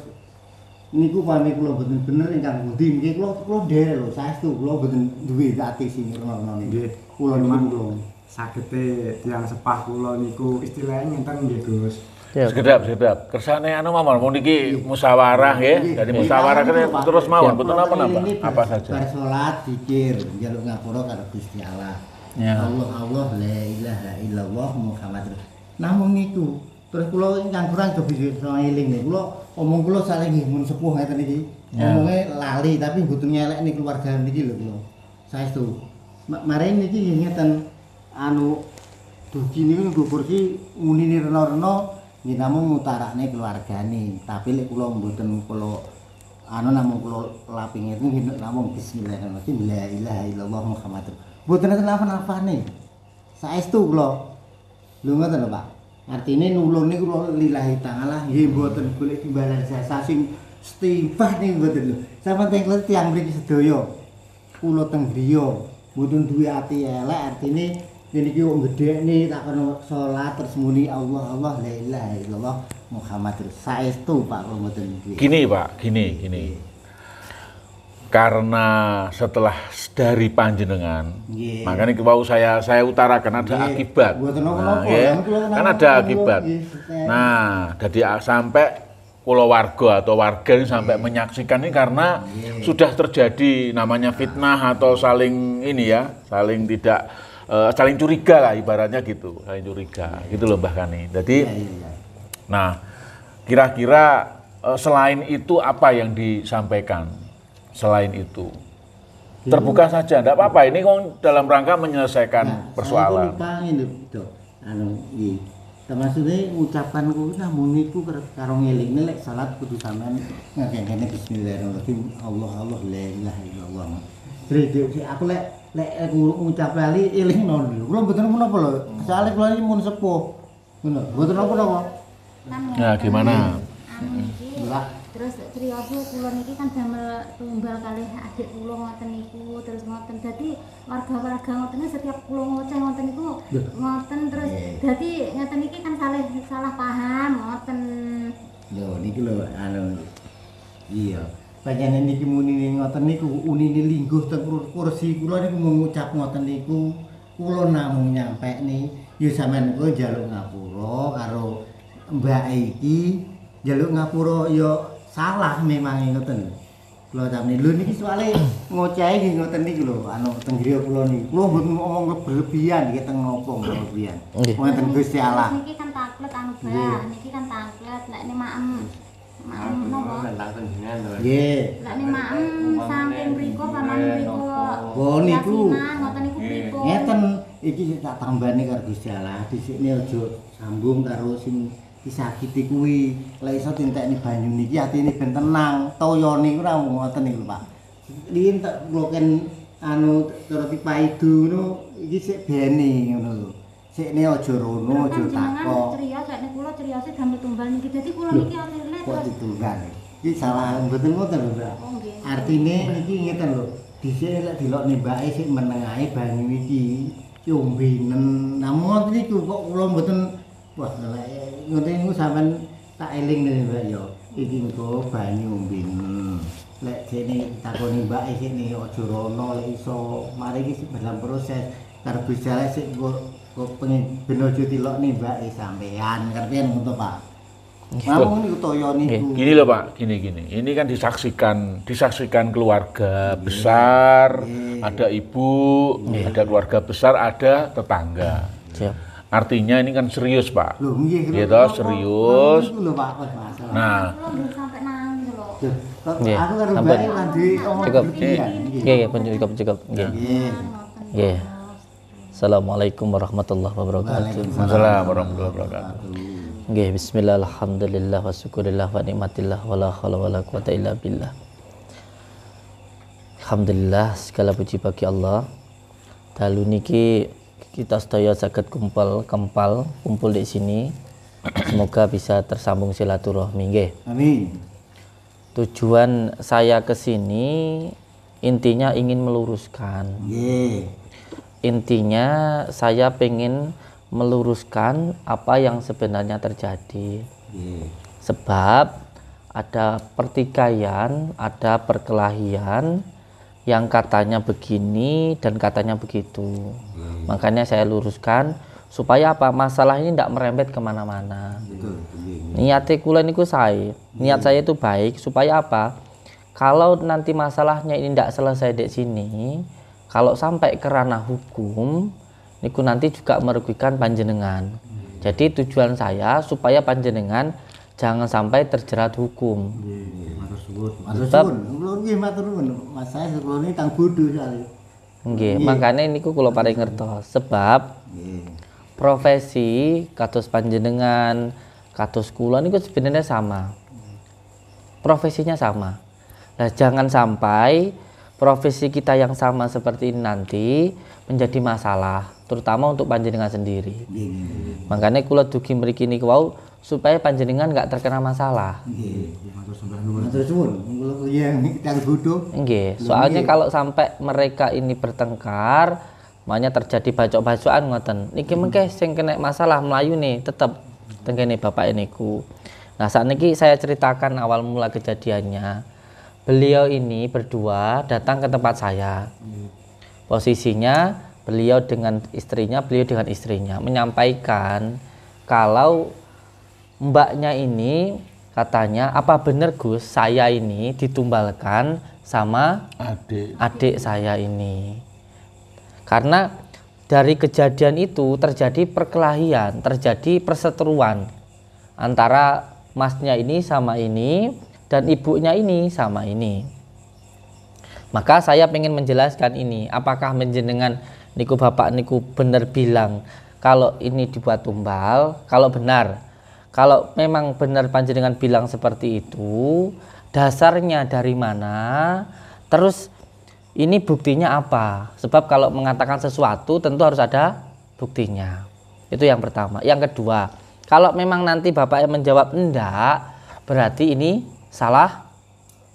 niku pamit kula mboten bener ingkang pundi nggih kula nderek lho saestu kula mboten duwe ati sing ngono nggih. Kula niku sagete tiyang sepah kula niku istilahnya ngenten nggih Gus. Sekedap. Kersane anu mawon mun niki musyawarah nggih. Dari musyawarah terus mawon mboten napa-napa. Apa saja. Bar salat zikir njaluk ngapura karo Gusti Allah. Ya. Allah la ilaha illallah Muhammadur. Namung niku terus kula ingkang kurang bisa eling nih. Omong kula saling mun sepuh ngeten iki. Omonge lali tapi mboten ngelekne keluarga niki lho kula. Saestu. Mare niki ngeten anu dugi niku nggo kursi munine rena-rena nggih namung ngutarakne keluargane. Tapi lek kula mboten kula namung kula laping itu nggih namung bismillahirrahmanirrahim la ilaha illallah Muhammadur. Mboten enten apa-apane. Saestu kula. Lho ngoten lho Pak. Artine nulung niku lillahi ta'ala nggih mboten golek timbalan jasa sing setimpah niku mboten lho. Sampeyan teng tiyang mriki sedaya. Kula teng griya mboten duwe ati elek artine niki kok gedhekne tak kono salat terus muni Allah la ilaha illallah Muhammadur. Saestu Pak kula mboten duwe. Gini Pak, gini. Karena setelah dari panjenengan, makanya wau saya utarakan ada akibat. Kan ada akibat. Nah, jadi sampai kula warga atau warga ini sampai menyaksikan ini karena sudah terjadi namanya fitnah atau saling ini ya, saling tidak saling curiga lah ibaratnya gitu, saling curiga gitu loh Mbah Kani. Jadi, nah kira-kira selain itu apa yang disampaikan? Selain itu terbuka saja, tidak apa-apa. Ini kok dalam rangka menyelesaikan persoalan. Termasuknya ucapanku namun niku karo ngelingne lek salat kudu sampean ngene bismillahirrahmanirrahim Allah la ilaha illallah. Jadi aku lek ngucap lali eling non lho. Kula mboten menapa lho. Soale kula iki mun sepuh. Ngono. Mboten napa-napa. Nah, gimana? Terus Triyoso kula niki kan damel tumbal kalih adik kula ngoten niku terus ngoten. Dadi warga-warga ngoten setiap kula ngoceh ngoten niku ngoten terus dadi ngoten niki kan salah paham ngoten. Lho niki lho anu iya. Panjenengan niki muni ngoten niku unine lingguh teng kursi kula niku ngucap ngoten niku kula namung nyampekne ya sampean kok njaluk ngapura karo Mbak iki njaluk ngapura ya salah memang ngoten. Kula tamne lho niki soalé ngocehi nggih ngoten niki lho anu teng griya kula niki. Kula mboten ngomong berlebihan nggih teng napa berlebihan. Wonten Gusti Allah. Niki kan taklet anu Mbah, niki kan taklet lek ne maem napa? Nggih. Lek ne maem saking mriko paman mriko. Oh niku. Ngoten niku pripun? Ngeten iki tak tambani karo Gusti Allah. Dhisikne aja sambung karo sing disakiti kuwi. Lek iso dintekni banyu niki atine ben tenang, toyone ora ngoten niku Pak. Riyen tak bloken anu cara dipaidu ngono iki sik bene ngono lho. Sikne aja rono, aja takok. Cerios lek kula ceriose damel tumbal niki. Dadi kula niki atine kok ditunggal. Iki salah mboten ngoten lho, Mbak. Artine niki ngeten lho. Dhisik lek dilokne mbake sik menengahe banyu iki Cumbinen. Namun ngoten niku kok kula mboten wah lek ngoten niku sampean tak eling nih Mbak ya. Iki engko banyu umbinen. Lek dene takoni Mbak iki nih aja rono lek iso mari iki dalam proses karo bicara sik kok pengen ben aja tilokne Mbak sampean ngerti ngono Pak. Mau niku toyo niku. Gini loh Pak, gini. Ini kan disaksikan keluarga besar, ada ibu, ada keluarga besar, ada tetangga. Siap. Artinya ini kan serius Pak. Loh nggih. Gitu, serius. Niku lho Pak, masalah. Nah, Sampai nangis loh. Aku karo Mbak lagi omong Cukup. berlebihan. Nggih, cukup. Nggih. Nggih. Nggih. Assalamualaikum warahmatullahi wabarakatuh. Assalamualaikum warahmatullahi wabarakatuh. Nggih, bismillah, alhamdulillah, wa syukurillah, wa nikmatillah, wa la haula wa la quwata illa billah. Alhamdulillah, segala puji bagi Allah. Dalu niki kita sedaya saged kumpul di sini. Semoga bisa tersambung silaturahmi nggih. Amin. Tujuan saya ke sini intinya ingin meluruskan. Nggih. Intinya saya pengen meluruskan apa yang sebenarnya terjadi. Sebab ada pertikaian, ada perkelahian yang katanya begini dan katanya begitu. Makanya saya luruskan supaya apa, masalah ini tidak merembet kemana-mana. Niatnya kula niku niat saya itu baik supaya apa, kalau nanti masalahnya ini tidak selesai di sini, kalau sampai ke ranah hukum niku nanti juga merugikan panjenengan. Jadi tujuan saya supaya panjenengan jangan sampai terjerat hukum. Matur suwun. Kula nggih matur nuwun. Mas saya kula niki tang bodho sekali. Nggih, makanya niku kula paring ngertos sebab profesi kados panjenengan, kados kula niku sebenarnya sama. Profesinya sama. Nah, jangan sampai profesi kita yang sama seperti ini nanti menjadi masalah, terutama untuk panjenengan sendiri. Makanya kula dugi mriki niku wau supaya panjenengan nggak terkena masalah. Matur suwun. Kula yang tang bodho. Nggih, soalnya kalau sampai mereka ini bertengkar, makanya terjadi bacok-bacokan ngoten. Niki mengke sing kena masalah Melayu nih tetep tengkene bapak niku. Nah, saat niki saya ceritakan awal mula kejadiannya. Beliau ini berdua datang ke tempat saya. Posisinya beliau dengan istrinya menyampaikan kalau mbaknya ini katanya, apa benar Gus saya ini ditumbalkan sama adik saya ini. Karena dari kejadian itu terjadi perkelahian, terjadi perseteruan antara masnya ini sama ini dan ibunya ini sama ini. Maka saya ingin menjelaskan ini, apakah menjenengan niku bapak niku benar bilang kalau ini dibuat tumbal, kalau benar, kalau memang benar panjenengan bilang seperti itu, dasarnya dari mana, terus ini buktinya apa? Sebab kalau mengatakan sesuatu tentu harus ada buktinya. Itu yang pertama. Yang kedua, kalau memang nanti bapaknya menjawab enggak, berarti ini salah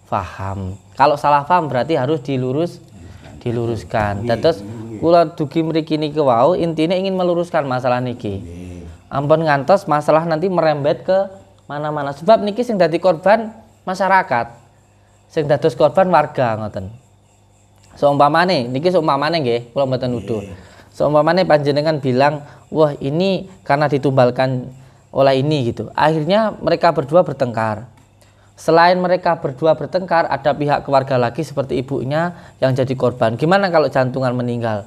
paham. Kalau salah paham berarti harus diluruskan. Dan terus kula dugi mriki niki wau intine ingin meluruskan masalah niki. Ampun ngantos masalah nanti merembet ke mana-mana. Sebab niki sing dadi korban masyarakat. Sing dados korban warga ngoten. Seumpamane niki seumpamane nggih, kula mboten nuduh. Seumpamane panjenengan bilang, "Wah, ini karena ditumbalkan oleh ini" gitu. Akhirnya mereka berdua bertengkar. Selain mereka berdua bertengkar, ada pihak keluarga lagi seperti ibunya yang jadi korban. Gimana kalau jantungan meninggal?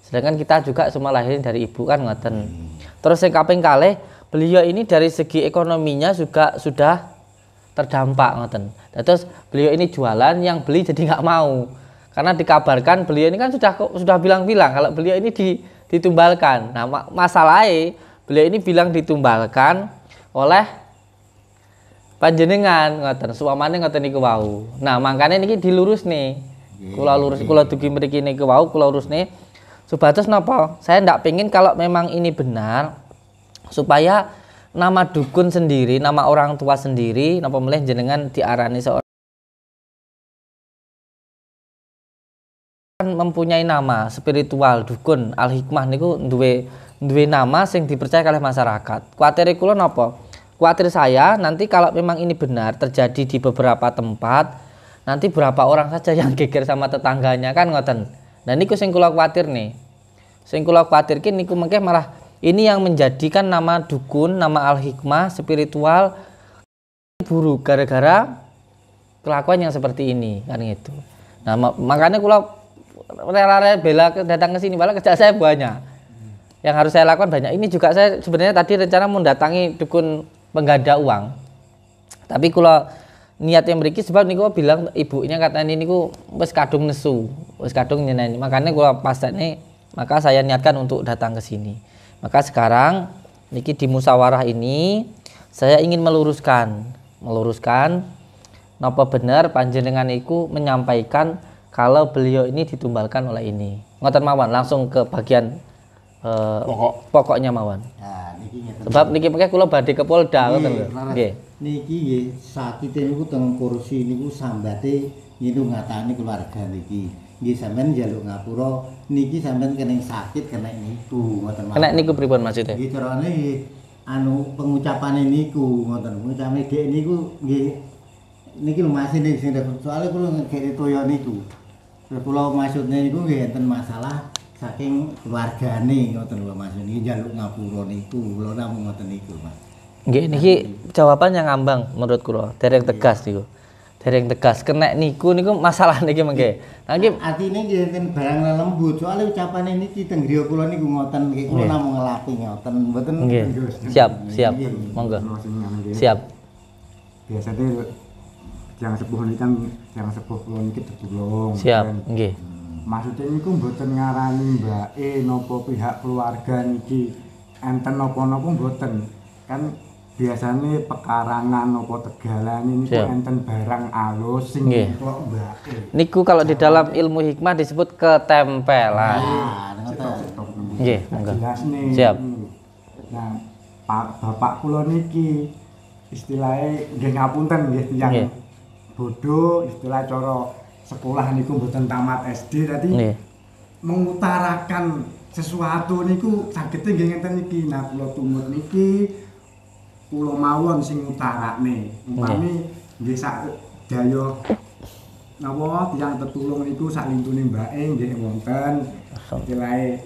Sedangkan kita juga semua lahirin dari ibu kan ngoten. Terus yang kaping kalih, beliau ini dari segi ekonominya juga sudah terdampak ngoten. Terus beliau ini jualan, yang beli jadi nggak mau. Karena dikabarkan beliau ini kan sudah bilang-bilang kalau beliau ini ditumbalkan. Nah, masalahnya beliau ini bilang ditumbalkan oleh panjenengan ngoten, suamane ngoten niku wau. Nah, makanya niki dilurus nih. Kula dugi mriki niku wau kula urus nih. Supados napa? Saya ndak pengen kalau memang ini benar supaya nama dukun sendiri, nama orang tua sendiri napa meleh jenengan diarani seorang mempunyai nama spiritual dukun Al Hikmah niku duwe nama sing dipercaya oleh masyarakat. Kuwatir kula napa? Kuwatir saya nanti kalau memang ini benar terjadi di beberapa tempat, nanti berapa orang saja yang geger sama tetangganya kan ngoten. Nah niku sing kula kuwatir nih. Sing kula kuwatirke niku mengke malah ini yang menjadikan nama dukun, nama Al Hikmah spiritual buruk gara-gara kelakuan yang seperti ini kan gitu. Nah makanya kula rela bela datang ke sini, malah kerja saya banyak. Yang harus saya lakukan banyak. Ini juga saya sebenarnya tadi rencana mendatangi dukun pengganda uang. Tapi kalau niatnya mriki sebab niku bilang ibunya katanya niku wis kadung nesu, wis kadung nyeneni. Makanya kalau pas ini maka saya niatkan untuk datang ke sini. Maka sekarang niki di musyawarah ini saya ingin meluruskan napa bener panjenengan iku menyampaikan kalau beliau ini ditumbalkan oleh ini. Ngoten mawon langsung ke bagian pokoknya mawon. Nah, niki ngeten. Sebab niki mengke kula badhe ke Polda ngoten lho. Nggih. Niki nggih sakite niku teng kursi niku sambate ngitungake keluarga niki. Nggih sampean njaluk ngapura niki sampean kena sakit kena niku ngoten mawon. Kena niku pripun maksudnya? Nggih carane anu pengucapane niku ngoten. Pengucapane dhek niku nggih niki lho masine sing soalé kula ngekeki toya niku. Terus kula maksudnya niku nggih enten masalah saking keluargane ngoten lho Mas. Niki njaluk ngapura niku, kula namung ngoten niku, Mas. Nggih niki jawaban yang ngambang menurut kula, dereng tegas niku. Dereng tegas kena niku masalah niki mengke. Nah niki artine nggih enten barang lembut, soalnya ucapane niki teng griya kula niku ngoten, nggih kula namung ngelapi ngoten, mboten. Nggih. Siap. Monggo. Siap. Biasanya yang sepuh ini kan yang sepuh kula niki tetulung. Siap, nggih. Maksudnya niku mboten ngarani mbake napa pihak keluarga niki enten napa-napa mboten. Kan biasanya pekarangan napa tegalan niku enten barang alus sing kok mbake. Niku kalau di dalam ilmu hikmah disebut ketempelan. Nggih, monggo. Siap. Nah, bapak kula niki istilahnya nggih ngapunten nggih tiyang bodoh, istilah cara sekolah niku mboten tamat SD tadi mengutarakan sesuatu niku sagete nggih ngenten iki. Nah kula tumut niki kula mawon sing ngutarakne umpami nggih sak daya napa tiyang tetulung niku sak lintune mbake nggih wonten istilahe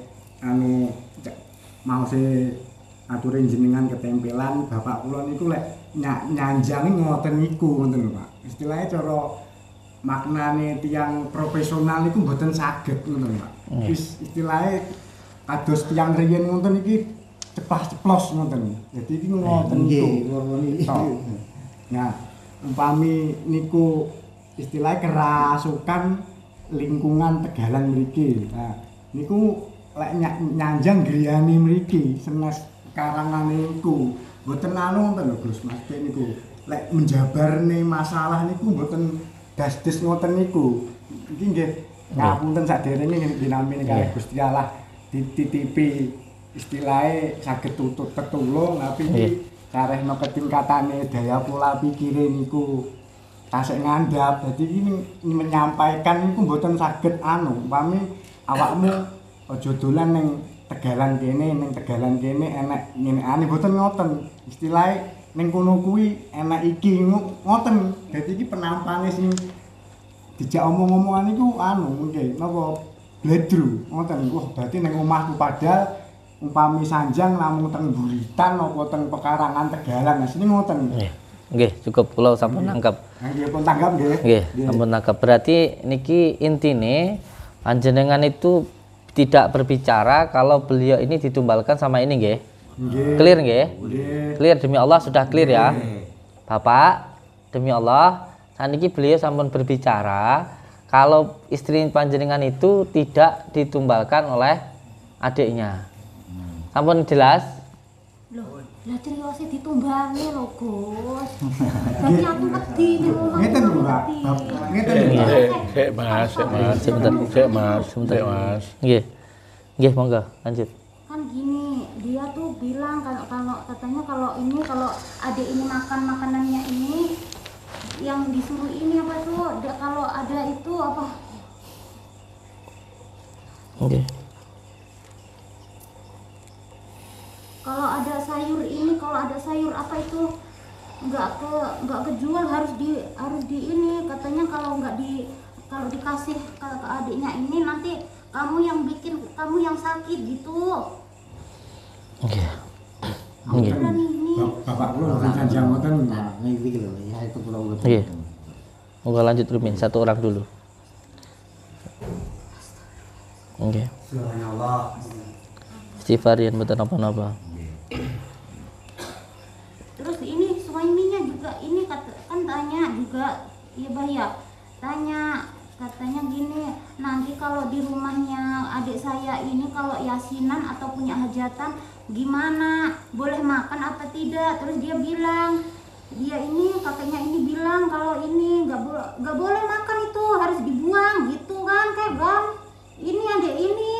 anu mau se aturin jenengan ketempelan bapak kula niku lek nyanjangi ngoten niku ngoten lho Pak. Istilahnya cara maknane tiyang profesional niku mboten saged ngoten Pak. Wis istilahnya kados tiyang riyen ngoten iki ceplas-ceplos ngoten. Jadi iki ngoten niku. Nah, umpami niku istilahnya kerasukan lingkungan Tegalan mriki. Nah, niku lek nyanjang griyane mriki senes karangane niku mboten anu ngoten lho Gus. Maksudnya niku lek menjabarne masalah niku mboten dasdes ngoten niku. Iki nggih ngapunten saderenge dinamine kalih Gusti Allah dititipi istilahnya saged tutut tetulung tapi iki karehno ketingkatane daya pola pikire niku tasik ngandhap. Dadi iki menyampaikan niku mboten saged anu umpami awakmu aja dolan ning Tegalan kene enek ngenekane mboten ngoten. Istilahnya ning kono kuwi enek iki ngoten. Dadi iki penampane sing dijak omong-omongan iku anu mungkin napa bledru ngoten. Wah, berarti ning omahku padahal umpami sanjang namung teng Buritan apa teng pekarangan Tegalan. Nah, sini ngoten. Nggih, cukup kula sampun nangkep. Nggih, pun tanggap nggih. Nggih, sampun nangkep. Berarti niki intine panjenengan itu tidak berbicara kalau beliau ini ditumbalkan sama ini nggih. Clear nggih? Clear demi Allah sudah clear ya. Bapak, demi Allah, saniki beliau sampun berbicara kalau istri panjenengan itu tidak ditumbalkan oleh adiknya. Sampun jelas? Loh, lah ceriose ditumbangi lho, Gus. Dadi aku wedi ning omah. Ngeten lho, Pak. Ngeten lho. Sik Mas. Nggih. Nggih, monggo lanjut. Kan gini, dia tuh bilang kalau katanya kalau adik ini makan makanannya ini yang disuruh ini apa tuh kalau ada itu apa Oke. Kalau ada sayur ini, kalau ada sayur apa itu nggak kejual, harus di ini katanya, kalau dikasih ke adiknya ini nanti kamu yang bikin, kamu yang sakit gitu. Oke. Oke. Bapak lu bukan sanjang ngoten. Nah, iki lho ya itu pulau. Oke. Moga lanjut Rumin, satu orang dulu. Oke. Subhanallah. Istighfar yang betul apa-apa. Terus ini suaminya juga ini kan tanya juga, ya Bah ya, tanya katanya gini, nanti kalau di rumahnya adik saya ini kalau yasinan atau punya hajatan gimana, boleh makan apa tidak? Terus dia bilang, kakaknya ini bilang kalau ini nggak boleh makan, itu harus dibuang gitu kan, kayak Bang ini adik ini.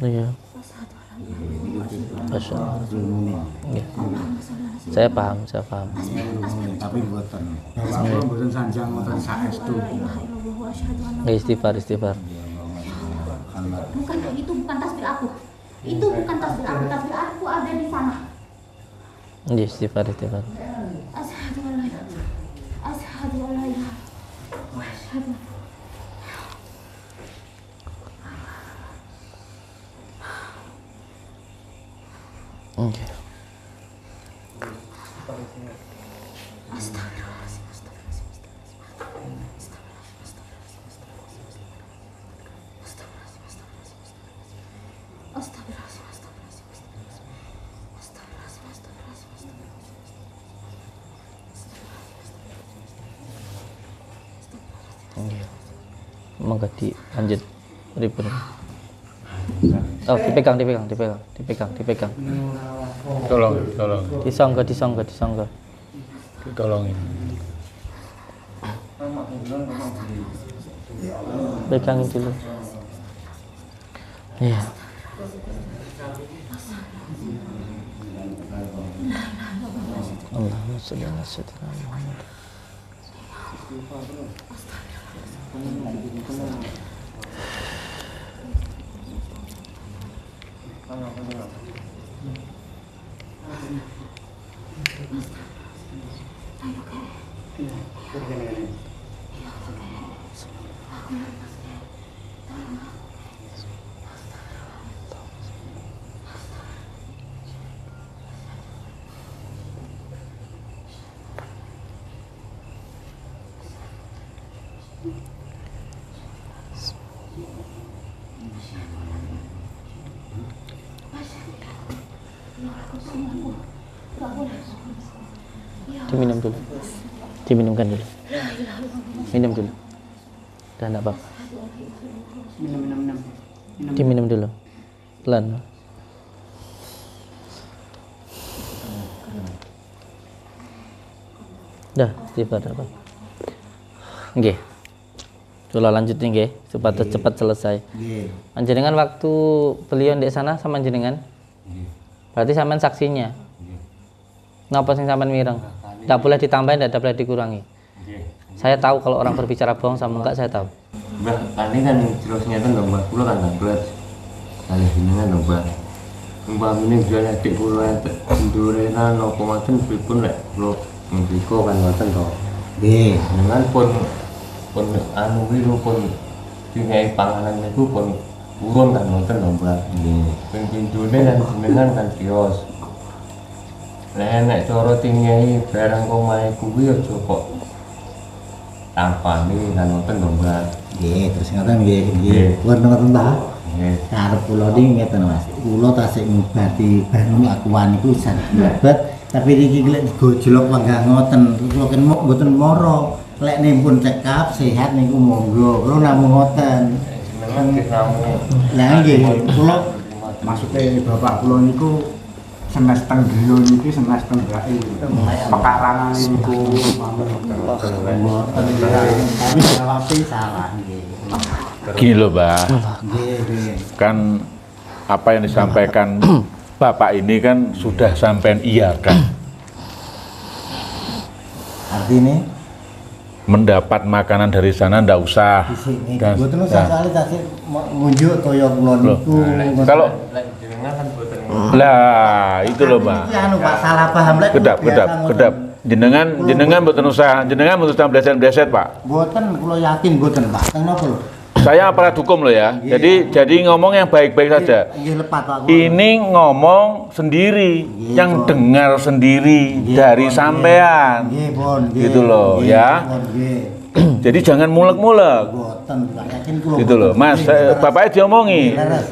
Iya. Masya Allah. Iya. Saya paham. Tapi buatan. Bapak kula mboten sanjang ngoten saestu. Istighfar. Bukan itu, bukan tasbih aku. Itu bukan tasbih aku. Tasbih aku ada di sana. Iya, istighfar. Asyhadu an la ilaha illallah. Asyhadu an la ilaha illallah. Asyhadu. Oke. Monggo dilanjut ribut. Oh, dipegang. Tolong. Disonggo. Tolongin. Pegangin dulu. Iya. Allahumma sholli ala sayyidina Muhammad. Diminumkan dulu. Minum dulu. Udah enggak apa-apa. Minum. Diminum dulu. Pelan. Dah, istighfar apa? Nggih. Kula lanjut nggih, supaya cepat selesai. Nggih. Panjenengan waktu beliau di sana sama jenengan? Berarti sampean saksinya. Napa sing sampean mireng? Tidak boleh ditambahin, tidak boleh dikurangi. Saya tahu kalau orang berbicara bohong sama enggak, saya tahu. Mbah, ini kan jelasnya kan Mbah, kula kan berat. Kali ini kan Mbah. Mbah ini jual adik kula ndurena napa ngoten pripun lek kula mriko kan ngoten to. Nggih. Dengan pun anu wiru pun dingai panganan niku pun urun kan ngoten to Mbah. Nggih. Ping pindune kan jenengan kan kios. Lah nek cara tingai barang omahe kuwi aja kok tampani kan ngoten to Mbah. Nggih, terus ngoten nggih. Ngoten ta? Nggih. Karep kula niki ngeten Mas. Kula tasik ngobati bareng akuan niku saged obat, tapi niki lek gojlok lenggah ngoten, kula kan mboten mara. Lek nimpun cekap sehat niku monggo. Kula namung ngoten. Jenengan diramu. Lah nggih, kula Maksudnya bapak kula niku senes teng griya niki senes teng bae. Pekarangan niku tapi jawabnya salah nggih. Gini loh, Mbak. Nggih. Kan apa yang disampaikan Bapak ini kan sudah sampean iya kan. Artinya mendapat makanan dari sana ndak usah. Dan- Gue terus ya. soalnya tadi ngunjuk toyo kulon niku. Kalau jenengan kan boten lah itu loh Pak. Iki anu Pak salah paham lek. Kedap. Jenengan mboten usah bleset-bleset Pak. Mboten kula yakin mboten Pak. Teng napa lho? Saya aparat hukum loh ya. Jadi ngomong yang baik-baik saja. Nggih lepat Pak. Ini ngomong sendiri, yang dengar sendiri dari sampean. Nggih, Bon. nggih. Gitu loh, Nggih, ya. Bon, nggih. Jadi jangan mulek-mulek. Mboten Pak yakin kula. Gitu loh, Mas. Bapaknya diomongi. Leres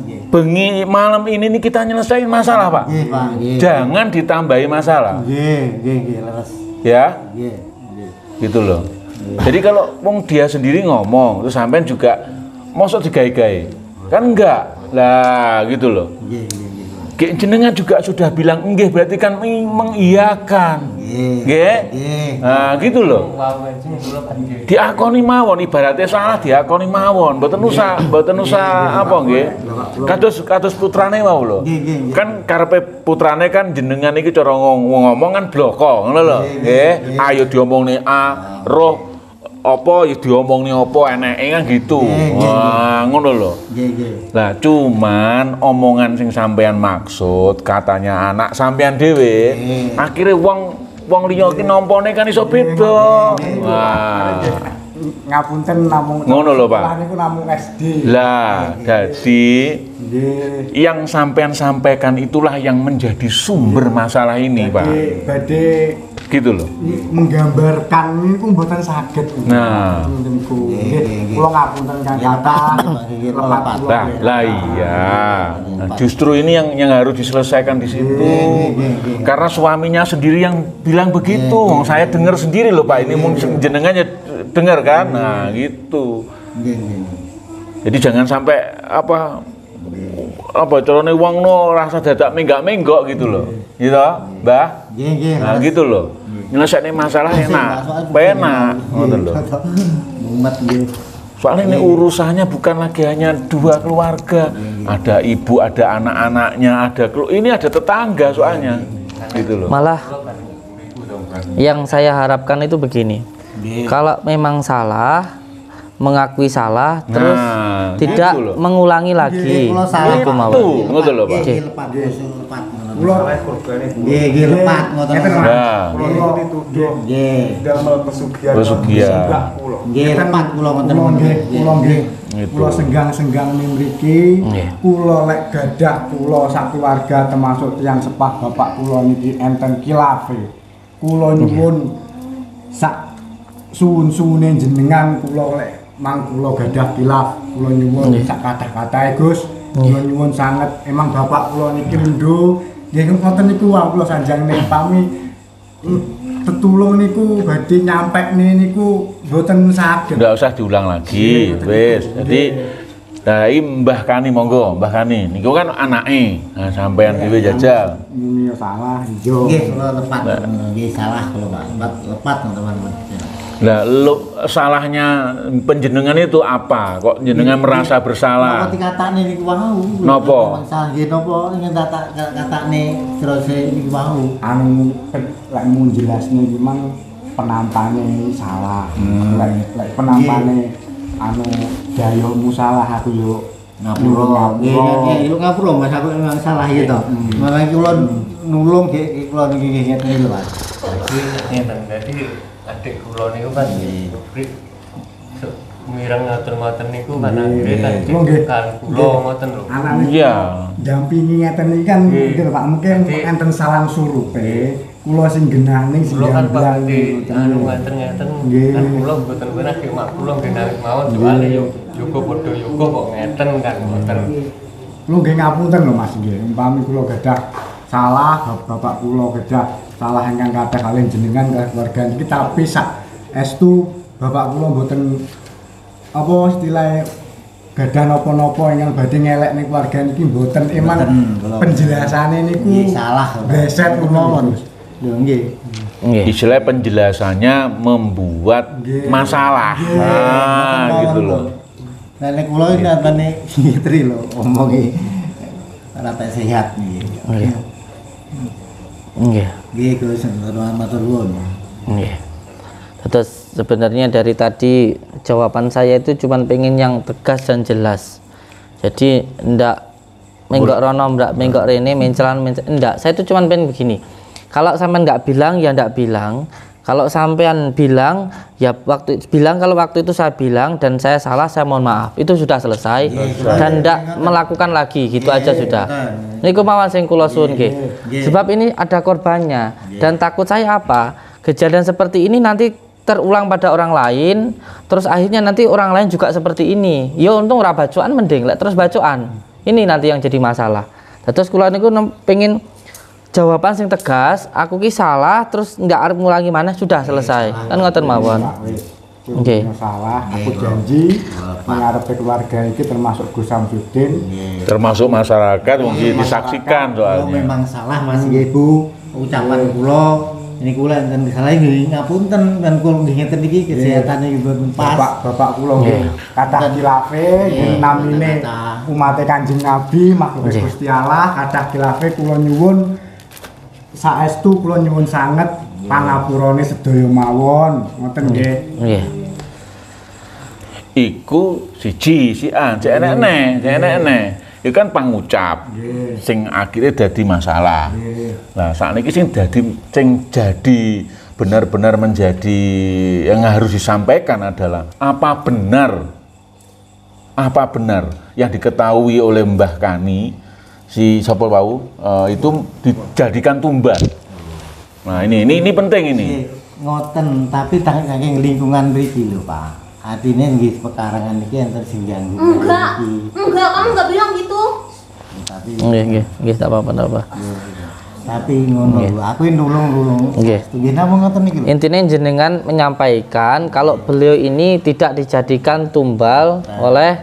nggih. Bengi malam ini nih kita nyelesain masalah, Pak. Nggih, Pak. Nggih. Jangan ditambahi masalah. Nggih, leres. Ya, Nggih. gitu loh. Jadi kalau wong dia sendiri ngomong, terus sampean juga mosok digawe-gawe. Kan enggak. Lah, gitu loh. Nggih. Jenengan juga sudah bilang nggih, berarti kan mengiyakan. Nggih. Nah, gitu loh. Diakoni mawon, ibaratnya salah diakoni mawon. Mboten usah apa nggih. Kados putrane mau lho. Kan karepe putrane kan jenengan iki cara ngomong kan bloko, ngono lho. Nggih. Ayo diomongne A, roh apa ya diomongne apa eneke kan gitu. Wah, ngono lho. Lah cuman omongan sing sampean maksud katanya anak sampean dhewe, akhirnya wong liya iki nampane kan iso beda. Wah. Ngapunten namung Ngono lho, Pak. sekolah niku namung SD. Lah, jadi yang sampean sampaikan itulah yang menjadi sumber masalah ini, Pak. Badhe Gitu loh. menggambarkan niku mboten saged. Nah. niku. Kula ngapunten Kang Kata. Lah iya. Nah, justru ini yang harus diselesaikan di situ. Karena suaminya sendiri yang bilang begitu. Saya dengar sendiri loh Pak. Ini mungkin jenengan ya dengar kan. Nah, gitu. Jadi jangan sampai apa carane wong no rasa dadak menggak-menggok gitu loh. Gitu, Mbah. Nah, gitu loh. Nyelesain masalah enak, penak, ngoten lho. Soalnya ini urusannya bukan lagi hanya dua keluarga, ada ibu, ada anak-anaknya, ini ada tetangga soalnya, gitu loh. Malah yang saya harapkan itu begini, kalau memang salah, mengakui salah, terus tidak gitu loh. mengulangi lagi. Itu mawon. Ngoten lho, Pak. Kula Nggih, lepat ngoten. Nah, kula dituduh damel pesugihan. Pesugihan. Nggih, lepat kula ngoten. Kula nggih. Gitu. Kula senggang-senggang mriki. Kula lek gadah kula sak keluarga termasuk tiyang sepah bapak kula niki enten kilafe. Kula nyuwun sak suwun-suwune jenengan kula lek mang kula gadah kilaf, kula nyuwun sak kathah-kathahe Gus. Kula nyuwun sanget emang bapak kula niki lendho. Nggih ngoten niku kula sanjangne pami tetulung niku badhe nyampekne niku mboten saged. Nggak usah diulang lagi, wis. Jadi dari Mbah Kani monggo, Mbah Kani. Niku kan anake. Nah, sampean dhewe jajal. Muni salah, iya. Nggih, kula lepat. Nggih, salah kula Pak. Lepat teman-teman. Nah, salahnya penjenengan itu apa? Kok jenengan merasa bersalah? Napa dikatakne niku wau? Napa? Salah nggih napa yen katakne terus niku wau. Anu lek mun jelasne iki mang penampane salah. Lek penampane anu dayomu salah aku yo ngapura. Nggih, yo ngapura Mas aku memang salah ya to. Malah kula nulung nggih kula niki ngeten lho Pak. Jadi adik kula niku kan mireng ngoten-ngoten niku kan akhire kan kula ngoten lho. Anane Iya. dampingi ngeten iki kan mungkin Pak mungkin enten salah surupe. Kula sing genah ning sing Kula kan gamblang Pak anu ngeten-ngeten kan kula mboten pernah ki mak kula nggih narik mawon soalé yo yoga padha yoga kok ngeten kan mboten. Kula nggih ngapunten lho Mas nggih. Umpami kula gadah salah, bapak kula gadah salah ingkang kathah kaliyan jenengan keluarga niki tapi sak estu bapak kula mboten apa istilahnya gadah napa-napa ingkang badhe ngelek ning keluarga niki mboten emang penjelasane niku salah bleset mawon. Lho nggih. Istilah penjelasannya membuat masalah. Nah, gitu loh. Nenek kula iki natane istri lho omongi rata sehat nggih. Nggih. Nggih Gus, matur nuwun. Nggih. Terus sebenarnya dari tadi jawaban saya itu cuman pengen yang tegas dan jelas. Jadi ndak menggok rono, ndak menggok rene, mencelan, ndak. Saya itu cuman pengen begini. Kalau sampean nggak bilang ya ndak bilang. Kalau sampean bilang ya kalau waktu itu saya bilang dan saya salah, saya mohon maaf. Itu sudah selesai dan ndak melakukan lagi, gitu aja sudah. Niku mawon sing kula suwun nggih. Sebab ini ada korbannya dan takut saya apa? Kejadian seperti ini nanti terulang pada orang lain, terus akhirnya nanti orang lain juga seperti ini. Ya untung ora bacokan mending, lek terus bacokan. Ini nanti yang jadi masalah. Terus kula niku pengen jawaban sing tegas, aku ki salah terus nggak arep ngulangi mana, sudah selesai. Kan ngoten mawon. Oke. Salah, aku janji mengarepe keluarga iki termasuk Gus Samsudin, termasuk masyarakat wong disaksikan soalnya. Kalau memang salah Mas Ibu, ucapan kula ini kula enten salah nggih ngapunten dan kula nggih ngeten iki kesehatane mboten pas. Bapak kula nggih kathah khilafe namine umate Kanjeng Nabi makhluk Gusti Allah, kathah khilafe kula nyuwun saestu kula nyuwun sanget pangapurane sedaya mawon ngoten nggih. Nggih. Iku siji sian cek enek-enek. Iku kan pangucap sing akhirnya dadi masalah. Nah, sakniki sing jadi benar-benar menjadi yang harus disampaikan adalah apa benar yang diketahui oleh Mbah Kani si sapa wau itu dijadikan tumbal. Nah, ini penting ini. Ngoten, tapi saking lingkungan mriki lho, Pak. Artinya nggih pekarangan iki enten sing ganggu. Enggak, kamu enggak bilang gitu. Tapi Nggih, tak apa-apa. Tapi ngono lho, aku nulung. Nggih. Nggih napa ngoten niki lho. Intinya jenengan menyampaikan kalau beliau ini tidak dijadikan tumbal oleh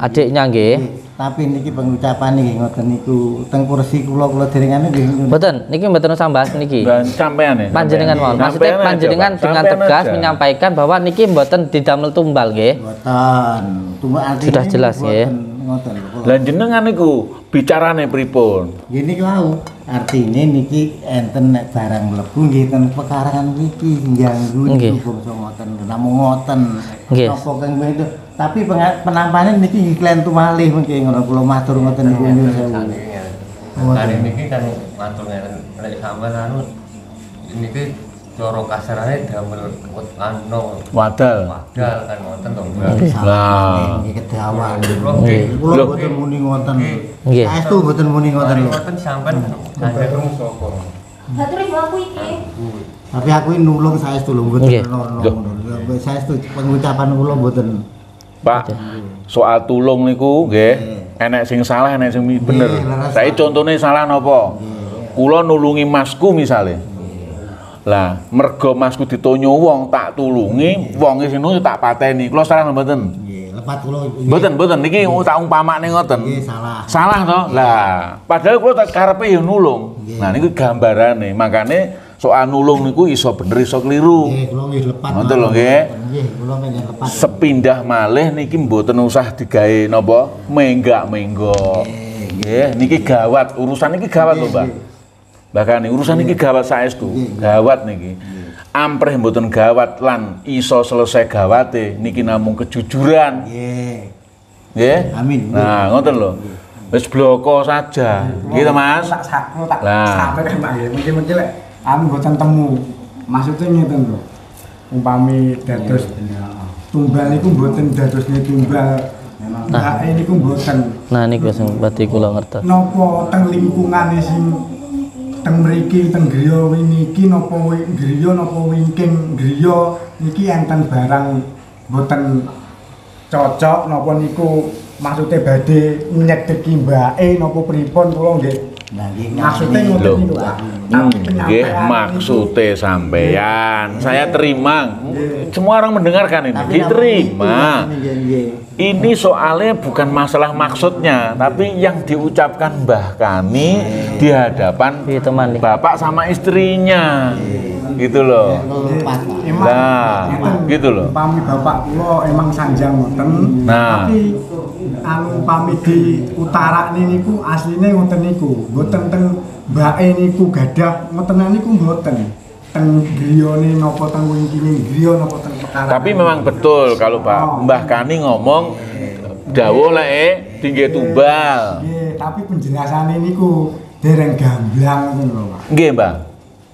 adiknya nggih. Tapi niki pengucapan niki ngoten niku teng kursi kula derengane nggih. Mboten, niki mboten usah bahas niki. Sampean ya. Panjenengan mawon. Maksudnya panjenengan dengan tegas menyampaikan bahwa niki mboten didamel tumbal nggih. Mboten. Sudah jelas nggih. Ngoten lho. Lah jenengan niku bicarane pripun? Gini wau. Artine niki enten nek barang mlebu nggih ten pekarangan mriki ganggu niku bangsa ngoten. Namung ngoten. Napa kang itu. Tapi penampanan niki klentu malih mengki ngono kula matur ngoten niku nyuwun sewu. Hari niki kan matur ngeten nek sampean anu niki cara kasarane damel Wadal kan ngoten to. Lah nggih kedawan. Kula boten muni ngoten. Nggih. Saestu boten muni ngoten lho. Ngoten sampean sampean sapa? Batur ibu aku iki. Tapi aku nulung saestu lho mboten ngono. Saestu pengucapan kula mboten. Pak, soal tulung niku nggih, enek sing salah, enek sing bener. Saya contohnya salah napa? Kula nulungi masku misale. Lah, mergo masku ditonyo wong tak tulungi, wong sing nulungi tak pateni. Kula salah mboten? Nggih, lepat kula. Mboten niki tak umpamakne ngoten. Nggih, salah. Salah to? Lah, padahal kula tak karepe ya nulung. Nah, niku gambarane. Makane soal nulung niku iso bener iso keliru. Nggih, kula nggih lepat. Ngoten lho nggih. Nggih, kula mengen lepat. Sepindah malih niki mboten usah digawe napa menggak-menggok. Nggih, niki gawat, urusan niki gawat lho, Mbak. Bahkan urusan niki gawat saestu, gawat niki. Ampreh mboten gawat lan iso selesai gawate niki namung kejujuran. Nggih. Nggih? Amin. Nah, ngoten lho. Wis bloko saja. Gitu, Mas. Tak sampai kan Pak nggih. Mungkin lek anu mboten temu. Maksudnya ngeten lho. Umpami dados tumbal niku mboten dadosne tumbal. Nah, niku mboten. Nah niku sing berarti kula ngertos. Napa teng lingkungane sing teng mriki teng griya niki napa griya napa wingking griya niki enten barang mboten cocok napa niku maksudnya badhe nyedeki mbake napa pripun kula nggih. Nah, nggih Maksudnya ngoten niku Pak. Nggih, maksudnya sampean. Saya terima. Semua orang mendengarkan ini. Diterima. Ini soalnya bukan masalah maksudnya, tapi yang diucapkan Mbah Kani di hadapan bapak sama istrinya. Gitu loh. Nah, gitu loh. Pami bapak kula emang sanjang ngoten. Nah, tapi anu pami di utara niku asline ngoten niku. Mboten teng mbake niku gadah ngoten niku mboten. teng griyane napa teng wingkine griya napa teng pekarangan. Tapi memang betul kalau Pak Mbah Kani ngomong dawuh lek tinggi tumbal. Nggih, tapi penjelasane niku dereng gamblang ngono lho, Pak. Nggih, Mbah.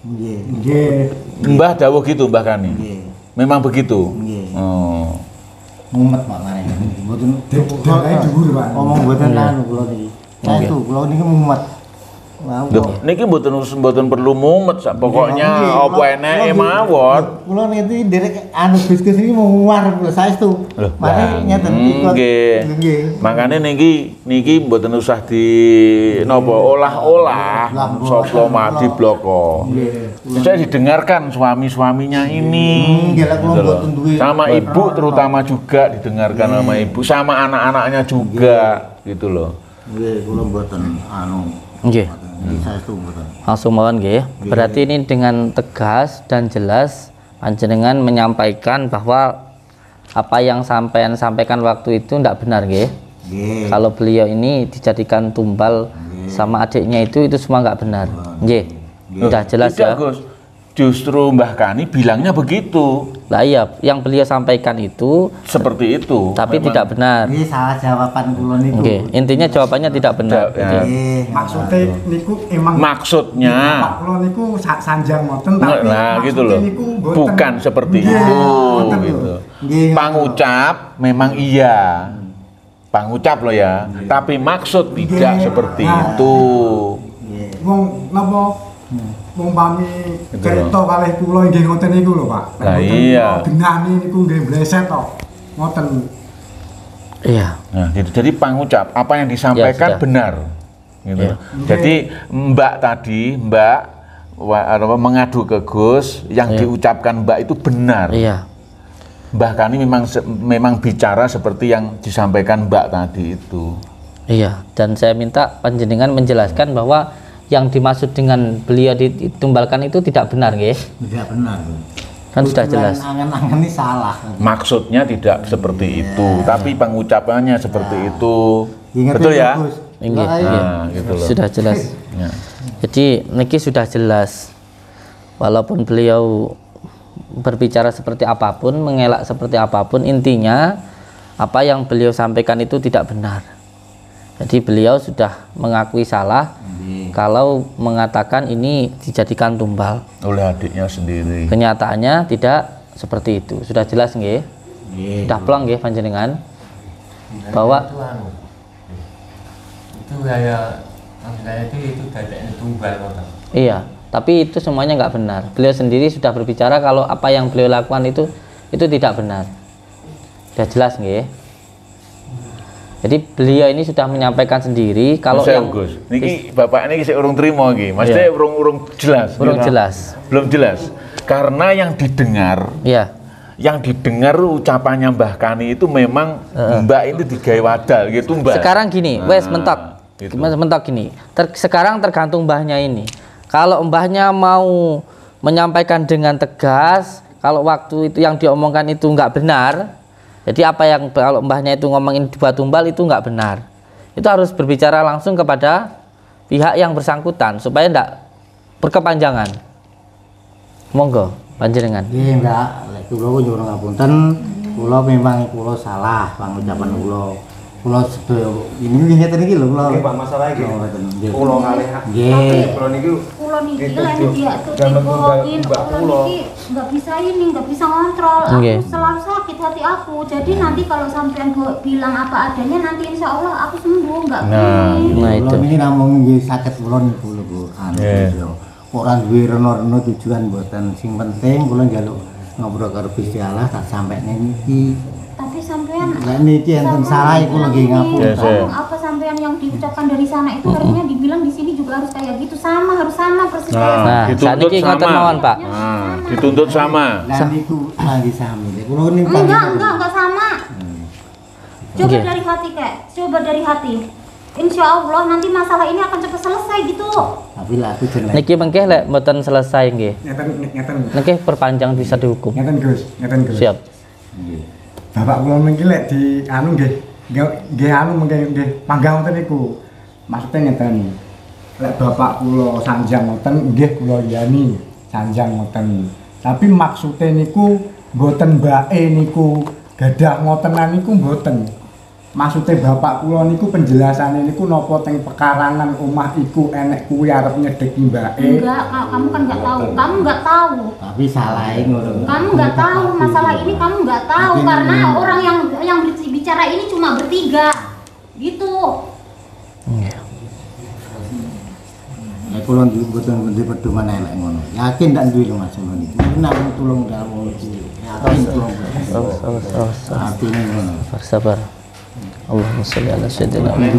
Nggih. Nggih. Mbah dawuh gitu Mbah Kani. Nggih. Memang begitu. Nggih. Oh. Mumet Pak Mare. Mboten Dekae dhuwur, Pak. omong mboten anu kula niki. Saestu kula niki mumet. Duh, niki mboten perlu mumet sak pokoknya apa eneke mawon. Kula niki nderek anu Gus iki mau nguar kula saestu. Mare nyeten nggih. Makane niki mboten usah di napa olah-olah sapa mati bloko. Saya didengarkan suami-suaminya ini. Sama ibu terutama juga didengarkan sama ibu, sama anak-anaknya juga gitu loh. Nggih, kula mboten anu. Nggih. Saestu mboten. Langsung mawon nggih. Berarti ini dengan tegas dan jelas panjenengan menyampaikan bahwa apa yang sampean sampaikan waktu itu tidak benar nggih. Kalau beliau ini dijadikan tumbal sama adiknya itu semua nggak benar. Nggih. Sudah jelas ya. Gus. Justru Mbah Kani bilangnya begitu. Lah iya, yang beliau sampaikan itu seperti itu. Tapi memang tidak benar. Ini salah jawaban kula niku. Nggih, intinya jawabannya tidak benar. Maksudnya niku emang maksudnya Pak kula niku sanjang ngoten tapi nah gitu loh. Bukan seperti itu gitu. Pangucap memang iya. Pangucap loh ya, tapi maksud tidak seperti itu. Wong napa wong pami cerita kalih kula nggih ngoten niku lho, Pak. Lah iya. Genane niku nggih bleset to. Ngoten. Iya. Nah, gitu. Jadi pangucap apa yang disampaikan ya, benar. Gitu. Jadi Mbak mengadu ke Gus, yang diucapkan Mbak itu benar. Iya. Mbah Kani memang bicara seperti yang disampaikan Mbak tadi itu. Iya, dan saya minta panjenengan menjelaskan bahwa yang dimaksud dengan beliau ditumbalkan itu tidak benar, nggih? Tidak benar. Kan sudah jelas. Angan-angan ini salah. Maksudnya tidak seperti itu, tapi pengucapannya seperti itu. Betul ya? Gitu loh. Sudah jelas. Jadi niki sudah jelas. Walaupun beliau berbicara seperti apapun, mengelak seperti apapun, intinya apa yang beliau sampaikan itu tidak benar. Jadi beliau sudah mengakui salah kalau mengatakan ini dijadikan tumbal oleh adiknya sendiri. Kenyataannya tidak seperti itu. Sudah jelas nggih? Sudah plong nggih panjenengan bahwa itu kayak saya itu dadeknya tumbal kok. Iya, tapi itu semuanya nggak benar. Beliau sendiri sudah berbicara kalau apa yang beliau lakukan itu tidak benar. Sudah jelas nggih? Jadi beliau ini sudah menyampaikan sendiri kalau yang Gus, niki bapak ini kisah urung terima nggih. Maksudnya urung jelas. Urung jelas. Belum jelas. Karena yang didengar, yang didengar ucapannya Mbah Kani itu memang Mbak ini digawe wadal gitu, Mbak. Sekarang gini, wes mentok. Gitu. Mentok gini. Sekarang tergantung mbahnya ini. Kalau mbahnya mau menyampaikan dengan tegas, kalau waktu itu yang diomongkan itu nggak benar. Jadi apa yang kalau mbahnya itu ngomongin buat tumbal itu nggak benar. Itu harus berbicara langsung kepada pihak yang bersangkutan supaya tidak berkepanjangan. Monggo, panjenengan. Nggih, Mbak. Lek kula nyuwun ngapunten, kula memang kula salah pangucapan kula. Kula sedaya ini ngeten iki lho kula. Nggih, Pak, masalah iki. Kula kalih. Nggih. Kula niki lain dia tuh dibohongin, kula niki nggak bisa ngontrol. Aku selalu sakit hati aku. Jadi nanti kalau sampean bilang apa adanya nanti insya Allah aku sembuh nggak Nah itu. Ini namung nggih saged kula niku lho Bu. Ora duwe reno-reno tujuan mboten. Sing penting kula njaluk ngobrol karo Gusti Allah tak sampene niki. Tapi sampean niki enten salah kula nggih ngapura. Apa sampean yang diucapkan dari sana itu harusnya dibilang di sini juga harus kayak gitu, harus sama persis. Nah, dituntut sama, Pak. Dituntut sama. Lah niku lagi sami. Kula niku enggak sama. Coba dari hati coba dari hati. Insya Allah nanti masalah ini akan cepat selesai gitu. Tapi lah aku jeneng. Niki mengke lek mboten selesai nggih. Ngeten. Niki perpanjang bisa dihukum. Ngeten Gus. Siap. Bapak kula mengki lek di anu nggih anu mengki nggih panggang ngoten niku. Maksudnya ngeten. Lek bapak kula sanjang ngoten nggih kula yani. sanjang ngoten. Tapi maksudnya niku mboten mbake niku gadah ngotenan niku mboten. Maksudnya bapak kula niku penjelasane niku napa teng pekarangan omah iku enek kuwi arep nyedeki mbake. Enggak, kamu kan nggak tahu. Kamu nggak tahu. Tapi salahe ngono. Kamu nggak tahu masalah ini, kamu nggak tahu karena orang yang bicara ini cuma bertiga. Gitu. Nek kula mboten ngendi pedoman elek ngono. Yakin ndak duwe lho Mas ngono iki. Nek tulung dalu iki. Yakin tulung. Artine ngono. Sabar. Allahumma sholli ala sayyidina Muhammad.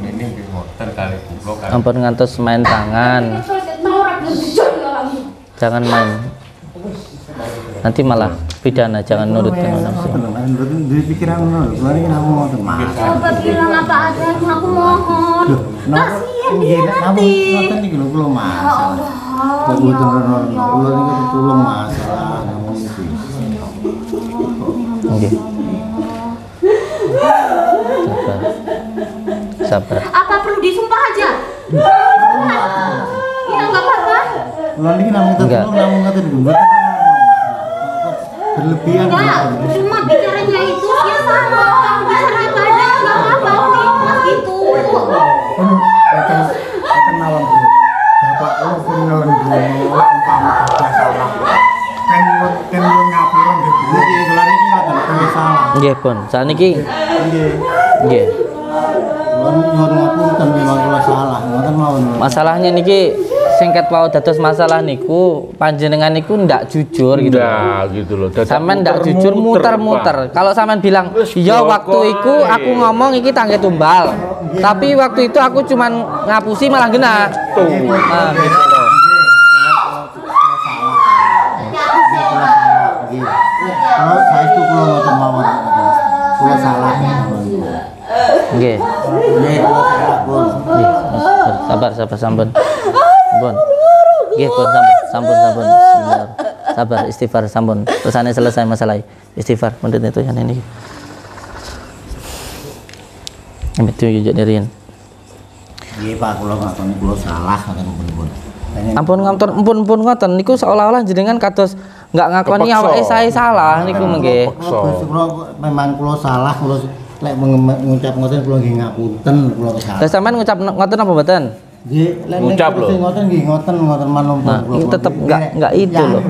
Ini di motor kali goblok kan. Ampun ngantos main tangan. Jangan main. Nanti malah pidana, jangan nurut dengan nafsu. Mboten duwe pikiran ngono. Kula iki namung ngoten Mas. Coba bilang apa adanya, aku mohon. Kasihan dia nanti. Ngoten iki lho kula Mas. Kok mboten rono. Kula niki ditulung masalah namung iki. Nggih. Sabar. Apa perlu disumpah aja? Iya, enggak apa-apa. Kula niki namung tetulung namung ngoten lho. Mboten berlebihan. Enggak, cuma bicaranya itu dia sama. Kamu bicara apa aja, enggak apa-apa. Mas gitu. Eten mawon dulu. Bapak kula pun nyuwun dulu umpama gadah salah. Kan ngapura nggih Bu. Niki kula niki ngoten salah. Nggih, Pun. Saniki nggih. Kula nyuwun ngapunten memang kula salah. Ngoten mawon. Masalahnya niki singkat wae dados masalah niku panjenengan niku ndak jujur gitu. Nah, gitu loh. Dadak Sampean ndak jujur muter-muter. Kalau sampean bilang, "Ya waktu itu aku ngomong iki tangge tumbal." Tapi waktu itu aku cuman ngapusi malah genah. Nah, gitu loh. Kalau saya itu kula ngoten mawon. Kula salah. Nggih. Nggih, kula salah, Bun. Nggih. Sabar sampun. Sampun. Nggih, Pun sampun. Bismillah. Sabar, istighfar sampun. Tersane selesai masalah. Istighfar mendhet itu yang ini. Amit yo jadirin. Nggih, Pak, kula ngakoni kula salah ngoten pun. Ampun ngoten niku seolah-olah jenengan kados nggak ngakoni awake saya salah niku mengke. Kula memang kula salah, kula lek ngucap ngoten kula nggih ngapunten, kula salah. Lah sampean ngucap ngoten apa mboten? Nggih, lek Ngucap lho. ngoten nggih ngoten manungsa Nah, kula. ini tetep nggak itu loh.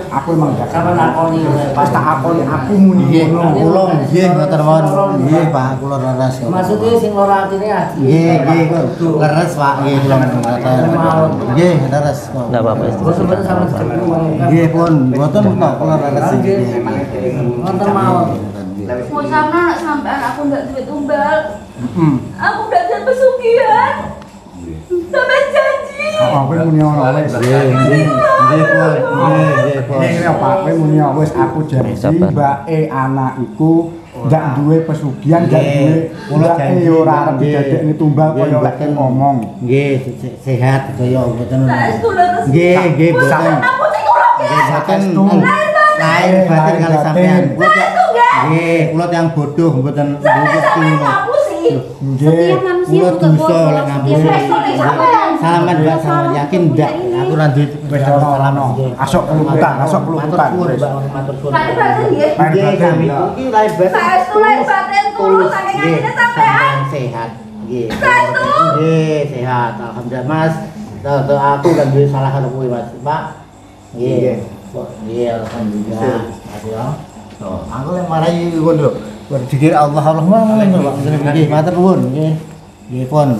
Aku emang gak sama nakoni. Pas tak akoni aku muni Nggih, ngono. kula nggih ngoten mawon. Nggih, Pak, kula leres. Maksudnya sing ora atine ati. Nggih, leres Pak, nggih kula ngoten. Nggih, leres. Enggak apa-apa. Sebenarnya sama sekali ngomong. Nggih, pun mboten kok kula leres. Ngoten mawon. Mau sama sampean aku nggak duit tumbal. Aku udah jadi pesugihan. Sampai janji. Apa muni ngono wis. Nggih, pun. Ini apa? Kowe muni wis aku janji mbake anak iku ndak duwe pesugihan, ndak duwe Kula janji yo ora arep didadekne tumbal kaya lek ngomong. Nggih, sehat kaya mboten. Saestu leres. Nggih, mboten. Aku sing ora Nggih, mboten. Lain batin kali sampean. Nggih, kula tiyang bodoh mboten ngerti ngono. Setiap manusia Kula juga dosa bodoh. lek ngampuni. Setiap sampean. Salaman enggak sama yakin enggak. Aku ora duwe Wis ono. Asok peluputan. Pak batin nggih. Nggih, kami iki lain batin. Saestu lain batin tulus saking ngene sampean. Sehat. Nggih. Nggih, sehat. Alhamdulillah, Mas. Tuh aku kan duwe salah karo kowe, Mas. Pak. Nggih. Nggih, alhamdulillah. Ayo. Tuh, aku lek marahi ngono lho. Berzikir Allah ngono Pak. Nggih, matur nuwun. Nggih. Nggih pun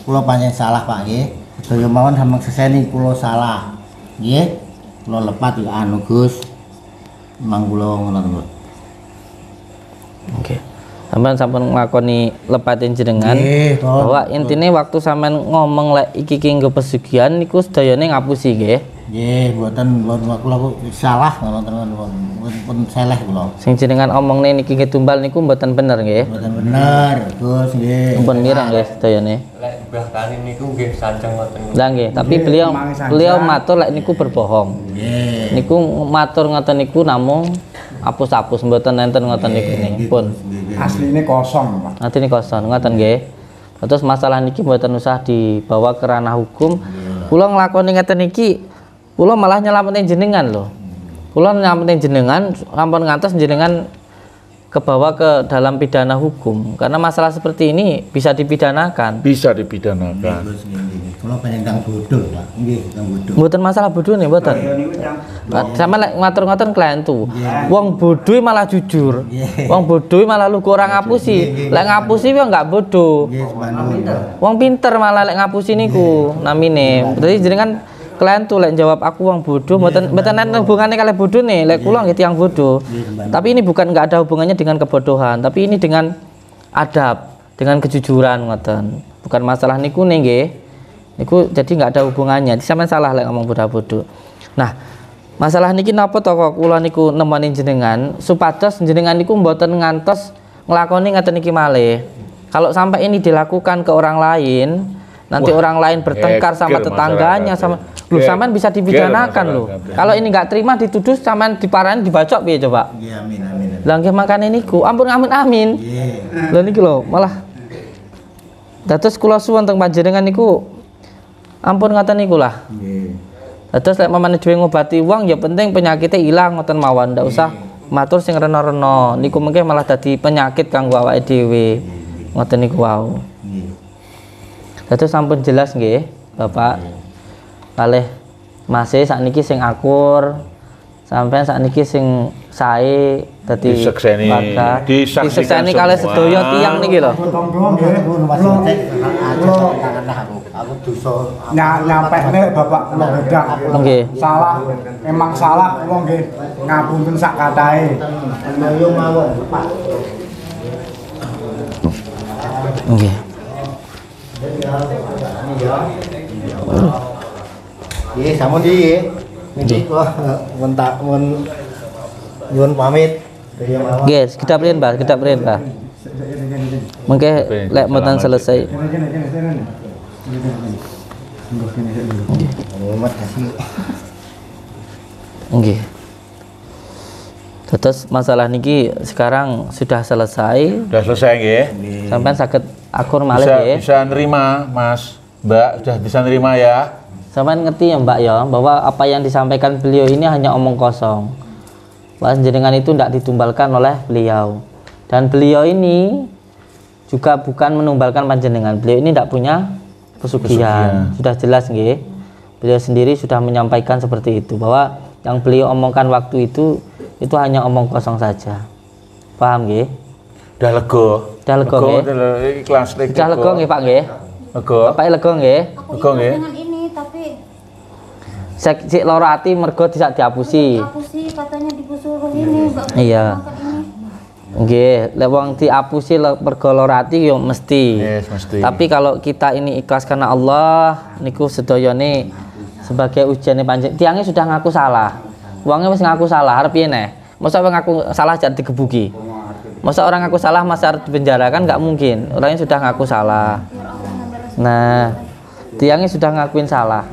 kula pancen salah Pak nggih. Sedaya mawon sampeyan seseni kula salah. Nggih. Kula lepat ya anu Gus. Memang kula ngono to. Oke. Sampean sampun nglakoni lepatin jenengan. Nggih, Bahwa intine waktu sampean ngomong lek iki nggo pesugihan niku sedayane ngapusi nggih. Nggih, mboten kula salah ngono teman-teman. Pun seleh kula. Sing jenengan omongne niki nggih tumbal niku mboten bener nggih. Mboten bener, Gus nggih. Ampun mirang nggih sedayane. Lek Mbah Kani niku nggih sanjang ngoten. Lah nggih, tapi beliau matur lek niku berbohong. Nggih. Niku matur ngoten niku namung apus-apus mboten enten ngoten niku pun. Asline kosong, Pak. Atine kosong ngoten nggih. Terus masalah niki mboten usah dibawa ke ranah hukum. Kula nglakoni ngeten niki, kula malah nyelamatin jenengan lho. Kula nyelamatin jenengan sampun ngantos jenengan kebawa ke dalam pidana hukum. Karena masalah seperti ini bisa dipidanakan. Bisa dipidanakan. Kalau pengen bodoh, Pak. Nggih, bodoh. Mboten masalah bodoh nih, mboten. Sama lek ngatur-ngatur klien tuh. Wong bodoh malah jujur. Wong bodoh malah lugu orang ngapusi. Lek ngapusi wong enggak bodoh. Wong pinter malah lek ngapusi niku namine. Jadi jenengan klien tuh lek jawab aku wong bodoh, mboten ana hubungannya kali bodoh nih. Lek kula nggih tiyang bodoh. Tapi ini bukan enggak ada hubungannya dengan kebodohan, tapi ini dengan adab, dengan kejujuran ngoten. Bukan masalah niku nih nggih. Niku jadi nggak ada hubungannya. Sampeyan salah lek ngomong bodoh. Nah, masalah niki napa to kok kula niku nemoni jenengan supados jenengan niku mboten ngantos nglakoni ngaten niki malih. Kalau sampai ini dilakukan ke orang lain, nanti orang lain bertengkar sama tetangganya sama lu sampean bisa dipidanakan lho. Kalau ini nggak terima dituduh sampean diparahin dibacok piye coba? Nggih, amin amin. Lah nggih makane niku, ampun amin amin. Nggih. Lha niki lho malah dados kula suwun teng panjenengan niku ampun ngoten niku lah. Nggih. Terus lek mamane dhewe ngobati wong ya penting penyakitnya ilang ngoten mawon, ndak usah matur sing rena-rena. Niku mengke malah dadi penyakit kanggo awake dhewe. Ngoten niku wau. Nggih. Terus sampun jelas nggih, Bapak. Kalih Mas sakniki sing akur, sampean sakniki sing sae dadi warga. Disekseni kalih sedaya tiyang niki lho. Aku dosa nyampekne Bapak kula gedang. Nggih. Salah, emang salah kula nggih. Ngapunten sak katahe. Yo mawon, Pak. Nggih. Nggih, sampun nggih. Niki kula nyuwun pamit. Nggih, kita prien, Pak, kita prien, Pak. Mengke lek mboten selesai. Nggih. Terus masalah niki sekarang sudah selesai. Sudah selesai nggih. Sampean saged akur malih nggih. Bisa nerima, Mas. Mbak, sudah bisa nerima ya? Sampean ngerti ya, Mbak ya, bahwa apa yang disampaikan beliau ini hanya omong kosong. Panjenengan itu tidak ditumbalkan oleh beliau. Dan beliau ini juga bukan menumbalkan panjenengan. Beliau ini tidak punya pesugihan. Sudah jelas nggih. Beliau sendiri sudah menyampaikan seperti itu bahwa yang beliau omongkan waktu itu hanya omong kosong saja. Paham nggih? Udah lega. Udah lega nggih. Ikhlas lega. Udah lega nggih, Pak nggih. Lega. Bapak lega nggih. Lega nggih. Dengan ini tapi sik loro ati mergo tidak diapusi. Diapusi katanya disuruh ini. Iya. Nggih, lek wong diapusi mergo loro ati yo mesti. Yes, mesti. Tapi kalau kita ini ikhlas karena Allah niku sedayane sebagai ujiane panjenengan. Tiange sudah ngaku salah. Wonge wis ngaku salah, arep piye neh? Masa wong ngaku salah jadi digebuki. Masa orang ngaku salah masa harus dipenjara kan nggak mungkin. Orangnya sudah ngaku salah. Nah, tiangnya sudah ngakuin salah.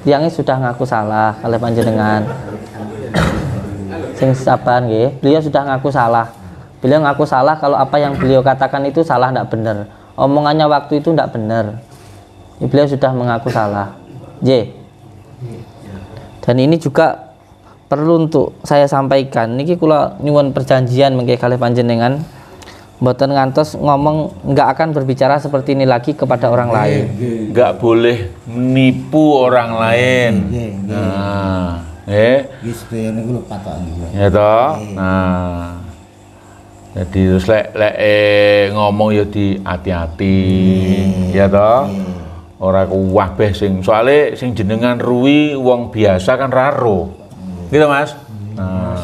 Tiangnya sudah ngaku salah oleh panjenengan. Sing sabar nggih, beliau sudah ngaku salah. Beliau ngaku salah kalau apa yang beliau katakan itu salah, tidak benar. Omongannya waktu itu tidak benar. Beliau sudah mengaku salah. J. Dan ini juga perlu untuk saya sampaikan. Niki kula nyuwun perjanjian mengke kalih panjenengan. Mboten ngantos ngomong nggak akan berbicara seperti ini lagi kepada orang lain. Nggak boleh menipu orang lain. Nah, ya toh. Nah, jadi terus lek ngomong ya di hati-hati, ya toh. Ora kuwabeh sing soalnya sing jenengan ruwi wong biasa kan raro. Gitu Mas. Nah,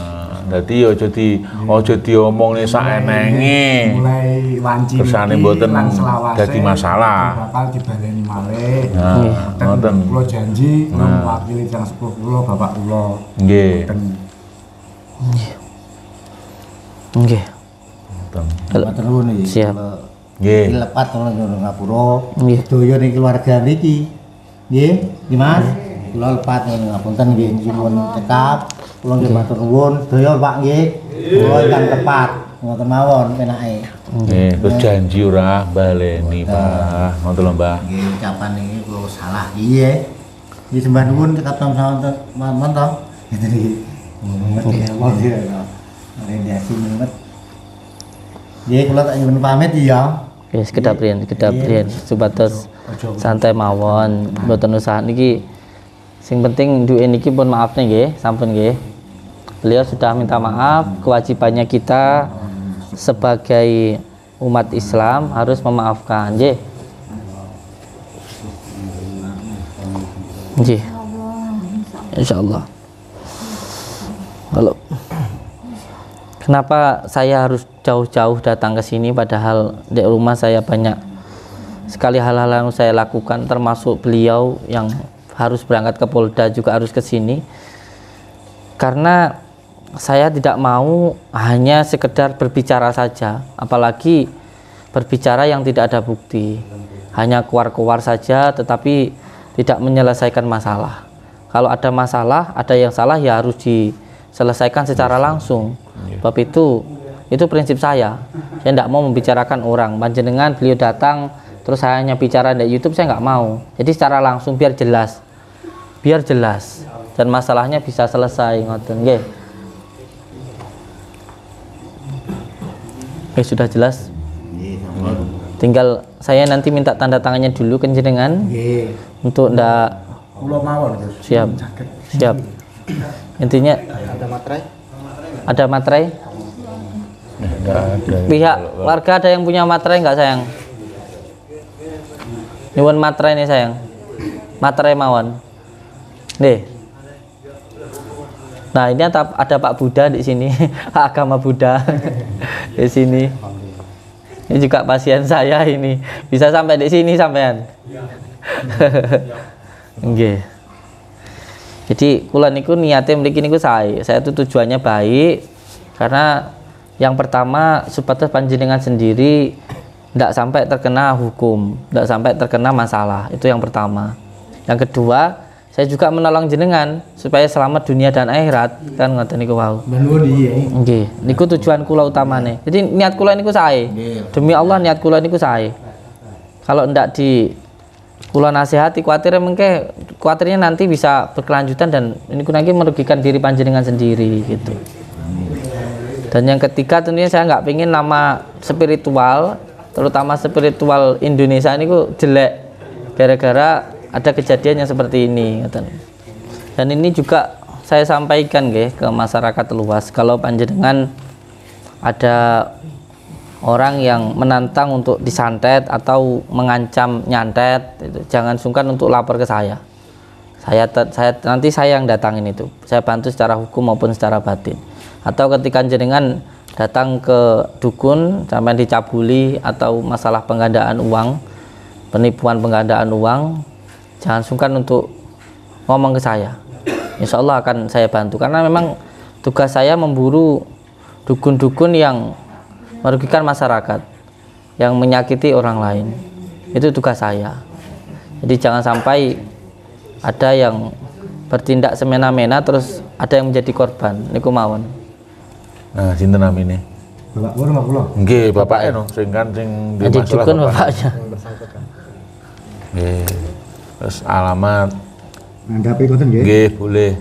dadi aja diomongne sak enenge. Mulai wanci kersane mboten dadi masalah. Bakal dibaleni malih. Nah, ngoten. Kula janji mewakili tiyang sepuh kula, bapak kula. Nggih. Nggih. Matur nuwun iki. Siap. Nggih. Lepat tolong ngapura. Sedaya niki keluarga niki. Nggih, Mas. Kula lepat ngapunten nggih nyuwun cekap. Kula nggih matur nuwun sedaya Pak nggih. Kula ingkang tepat. ngoten mawon penake. Nggih, terus janji ora baleni, Pak. Ngoten lho, Mbah. Nggih, ucapan niki kula salah. Iya. Iki sembah nuwun katon sawanten mawon to. Ngeten iki. Mumet ya, mawon ya. Rendasi mumet. Nggih, kula tak nyuwun pamit ya. Wis kedap riyen supados santai mawon, mboten usah niki. Sing penting duwe niki pun maaf nggih, sampun nggih. Beliau sudah minta maaf, kewajibannya kita sebagai umat Islam harus memaafkan, nggih. Nggih. Insyaallah. Kalau kenapa saya harus jauh-jauh datang ke sini padahal di rumah saya banyak sekali hal-hal yang saya lakukan, termasuk beliau yang harus berangkat ke Polda juga harus ke sini, karena saya tidak mau hanya sekedar berbicara saja, apalagi berbicara yang tidak ada bukti, hanya keluar-keluar saja tetapi tidak menyelesaikan masalah. Kalau ada masalah, ada yang salah ya harus diselesaikan secara langsung. Sebab itu prinsip saya tidak mau membicarakan orang. Panjenengan beliau datang terus saya hanya bicara di YouTube, saya nggak mau. Jadi secara langsung biar jelas dan masalahnya bisa selesai. Ngoten nggih. Oke, sudah jelas. Tinggal saya nanti minta tanda tangannya dulu ke jenengan untuk ndak Kula mawon, Gus. Siap. Intinya ada materai. Enggak ada. Pihak warga ada yang punya materai nggak, sayang? Nyuwun materai nih, sayang. Materai mawon. Nih. Nah, ini ada Pak Buddha di sini, agama Buddha di sini. Ini juga pasien saya ini. Bisa sampai di sini sampean. Nggih. Jadi kula niku niate mriki niku saya itu tujuannya baik, karena yang pertama supaya panjenengan sendiri tidak sampai terkena hukum, tidak sampai terkena masalah, itu yang pertama. Yang kedua, saya juga menolong jenengan supaya selamat dunia dan akhirat, kan ngoten niku wau. Nggih, niku tujuan kula utamane. Jadi niat kula niku sae. Demi Allah niat kula niku sae. Kalau ndak di kula nasihati, kuatirnya nanti bisa berkelanjutan dan ini nanti merugikan diri panjenengan sendiri gitu. Dan yang ketiga tentunya saya nggak pengen nama spiritual, terutama spiritual Indonesia ini kok jelek gara-gara ada kejadian yang seperti ini. Dan ini juga saya sampaikan ke masyarakat luas, kalau panjenengan ada orang yang menantang untuk disantet atau mengancam nyantet, jangan sungkan untuk lapor ke saya. Nanti saya yang datangin itu, saya bantu secara hukum maupun secara batin. Atau ketika jenengan datang ke dukun sampai dicabuli atau masalah penggandaan uang, penipuan penggandaan uang, jangan sungkan untuk ngomong ke saya. Insya Allah akan saya bantu, karena memang tugas saya memburu dukun-dukun yang merugikan masyarakat, yang menyakiti orang lain. Itu tugas saya. Jadi jangan sampai ada yang bertindak semena-mena terus ada yang menjadi korban. Niku mawon. Nah, sinten namine? Bapak kula, Pak kula. Nggih, bapake no, sing di masalah. Dukun bapaknya. Nggih. Terus alamat. Nganggapi ngoten nggih. Nggih, boleh.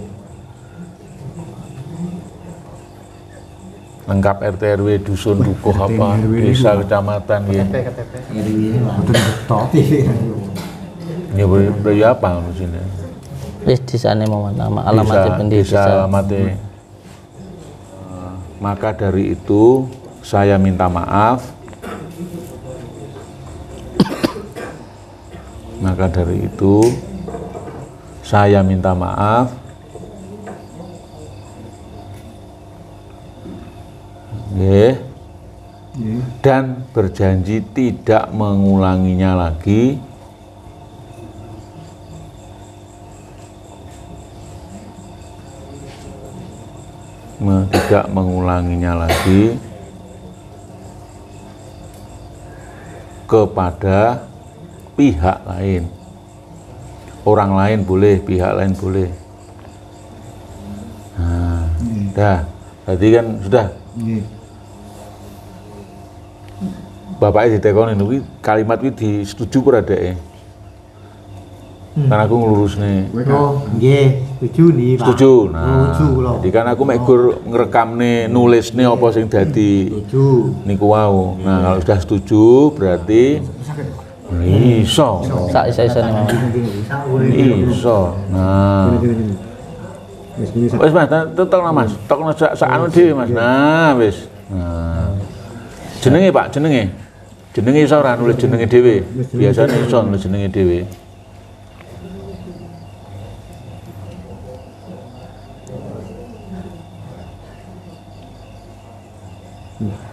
Lengkap RT RW dusun dukuh apa desa kecamatan nggih. KTP. Mboten betok. Ya boleh apa di sini? Wis disane mawon nama alamatnya pundi desa alamate. Maka dari itu saya minta maaf. Maka dari itu saya minta maaf. Dan berjanji tidak mengulanginya lagi. Tidak mengulanginya lagi kepada pihak lain. Orang lain boleh, pihak lain boleh. Nah, dah, berarti kan sudah. bapaknya ditekoni kuwi kalimat kuwi disetuju ora dhek. Kan aku nglurusne. Oh, nggih, setuju nih, Pak. Setuju. Nah, Setuju kula. jadi kan aku mek gur ngrekamne, nulisne apa sing dadi Setuju. niku wau. Nah, kalau sudah setuju berarti iso. Sak isa-isane mawon. Iso. Nah. Wis Mas, tetokno Mas. Tokno sak anu dhewe Mas. Nah, wis. Nah. Jenenge Pak, jenenge. Jenenge iso ora nulis jenenge dhewe. Biasane iso nulis jenenge dhewe.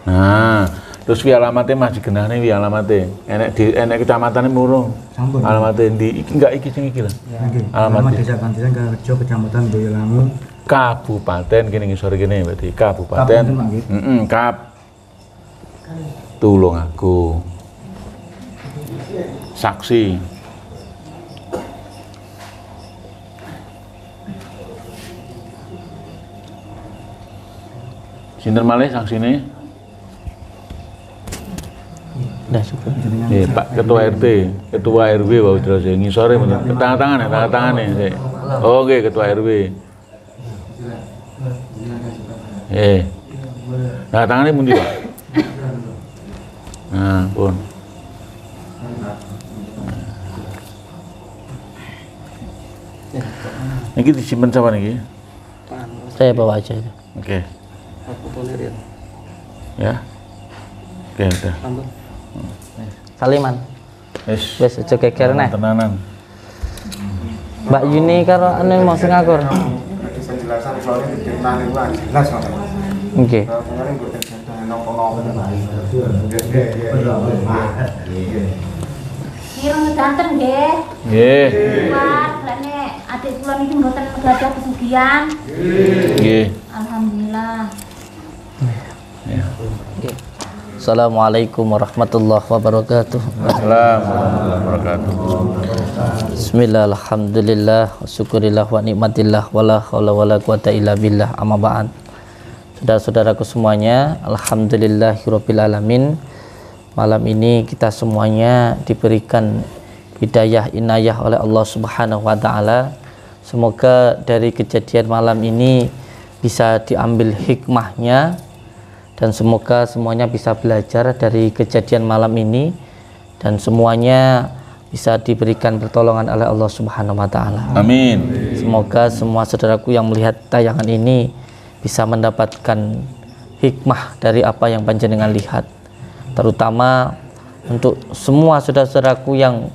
Nah, terus wi alamate Mas digenahne wi alamate. Enek kecamatane murung. Sampun. Alamate ndi? Iki enggak iki sing iki lho. Nggih. Alamat Alamat Desa Pantilan Karjo Kecamatan Boyolangu. Kabupaten kene ngisor kene berarti kabupaten. Kabupaten, Pak, nggih. Kap. Tulung aku. Saksi. Sinten malih saksine? Dah cukup. Pak Ketua RT, Ketua RW wae terus ngisore tangan-tangane sik. Oh nggih Ketua RW. Nah tangannya pundi Pak? Nah, pun. Ini disimpan sama nih? Saya bawa aja itu. Oke. Ya. Oke, udah. Saliman. Wis. Wis aja geger neh. Tenanan. Mbak Yuni karo anu mau sing ngakur. Penjelasan kalau ini fitnah itu jelas Mas. Nggih. Kemarin gue terjadi nopo-nopo. Ireng ganten nggih. Nggih. Kuat, lene adik kula niki mboten gadah pesugihan. Nggih. Alhamdulillah. Ya. Nggih. Assalamualaikum warahmatullahi wabarakatuh. Assalamualaikum warahmatullahi wabarakatuh. Bismillah, alhamdulillah, syukurillah wa nikmatillah wala haula wala quwata illa billah, amma ba'd. Saudara-saudaraku semuanya, alhamdulillahirabbil alamin. Malam ini kita semuanya diberikan hidayah inayah oleh Allah Subhanahu wa taala. Semoga dari kejadian malam ini bisa diambil hikmahnya, dan semoga semuanya bisa belajar dari kejadian malam ini, dan semuanya bisa diberikan pertolongan oleh Allah Subhanahu wa taala. Amin. Semoga semua saudaraku yang melihat tayangan ini bisa mendapatkan hikmah dari apa yang panjenengan lihat. Terutama untuk semua saudara-saudaraku yang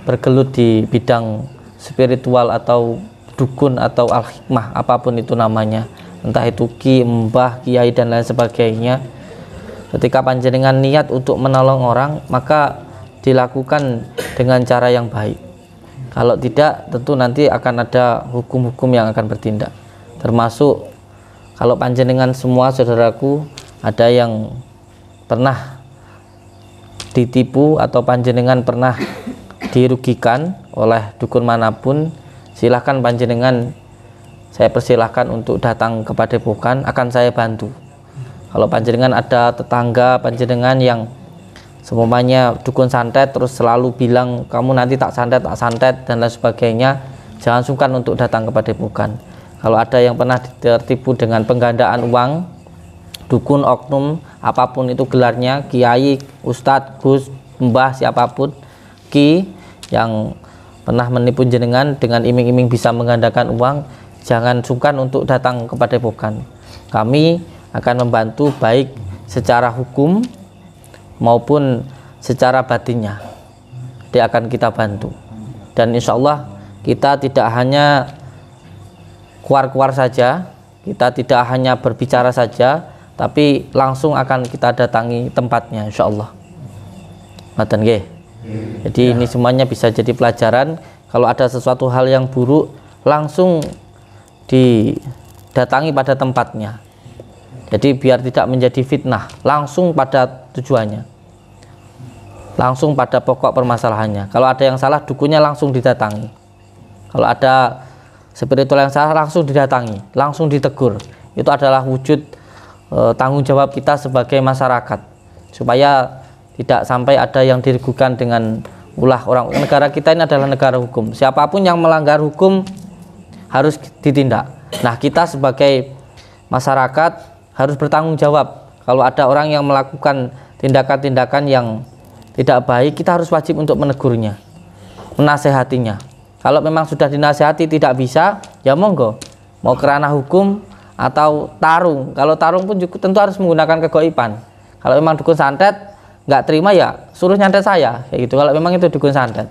bergelut di bidang spiritual atau dukun atau al-hikmah, apapun itu namanya, entah itu ki, mbah, kiai dan lain sebagainya. Ketika panjenengan niat untuk menolong orang, maka dilakukan dengan cara yang baik. Kalau tidak, tentu nanti akan ada hukum-hukum yang akan bertindak. Termasuk kalau panjenengan semua saudaraku ada yang pernah ditipu atau panjenengan pernah dirugikan oleh dukun manapun, silahkan panjenengan, saya persilahkan untuk datang ke Padepokan, akan saya bantu. Kalau panjenengan ada tetangga panjenengan yang semuanya dukun santet terus selalu bilang kamu nanti tak santet dan lain sebagainya, jangan sungkan untuk datang ke Padepokan. Kalau ada yang pernah tertipu dengan penggandaan uang, dukun, oknum, apapun itu gelarnya, kiai, ustadz, gus, mbah, siapapun, ki yang pernah menipu jenengan dengan iming-iming bisa menggandakan uang, jangan sungkan untuk datang ke Padepokan. Kami akan membantu baik secara hukum maupun secara batinnya. Dia akan kita bantu. Dan insya Allah kita tidak hanya keluar-keluar saja, kita tidak hanya berbicara saja, tapi langsung akan kita datangi tempatnya insya Allah. Ngoten nggih. Jadi ini semuanya bisa jadi pelajaran. Kalau ada sesuatu hal yang buruk, langsung didatangi pada tempatnya. Jadi biar tidak menjadi fitnah, langsung pada tujuannya, langsung pada pokok permasalahannya. Kalau ada yang salah, dukunnya langsung didatangi. Kalau ada spiritual yang salah, langsung didatangi, langsung ditegur. Itu adalah wujud tanggung jawab kita sebagai masyarakat, supaya tidak sampai ada yang diragukan dengan ulah orang. Negara kita ini adalah negara hukum. Siapapun yang melanggar hukum harus ditindak. Nah, kita sebagai masyarakat harus bertanggung jawab. Kalau ada orang yang melakukan tindakan-tindakan yang tidak baik, kita harus wajib untuk menegurnya, menasehatinya. Kalau memang sudah dinasehati tidak bisa, ya monggo, mau ke ranah hukum atau tarung. Kalau tarung pun juga tentu harus menggunakan kegoiban. Kalau memang dukun santet nggak terima, ya suruh nyantet saya, kayak gitu. Kalau memang itu dukun santet.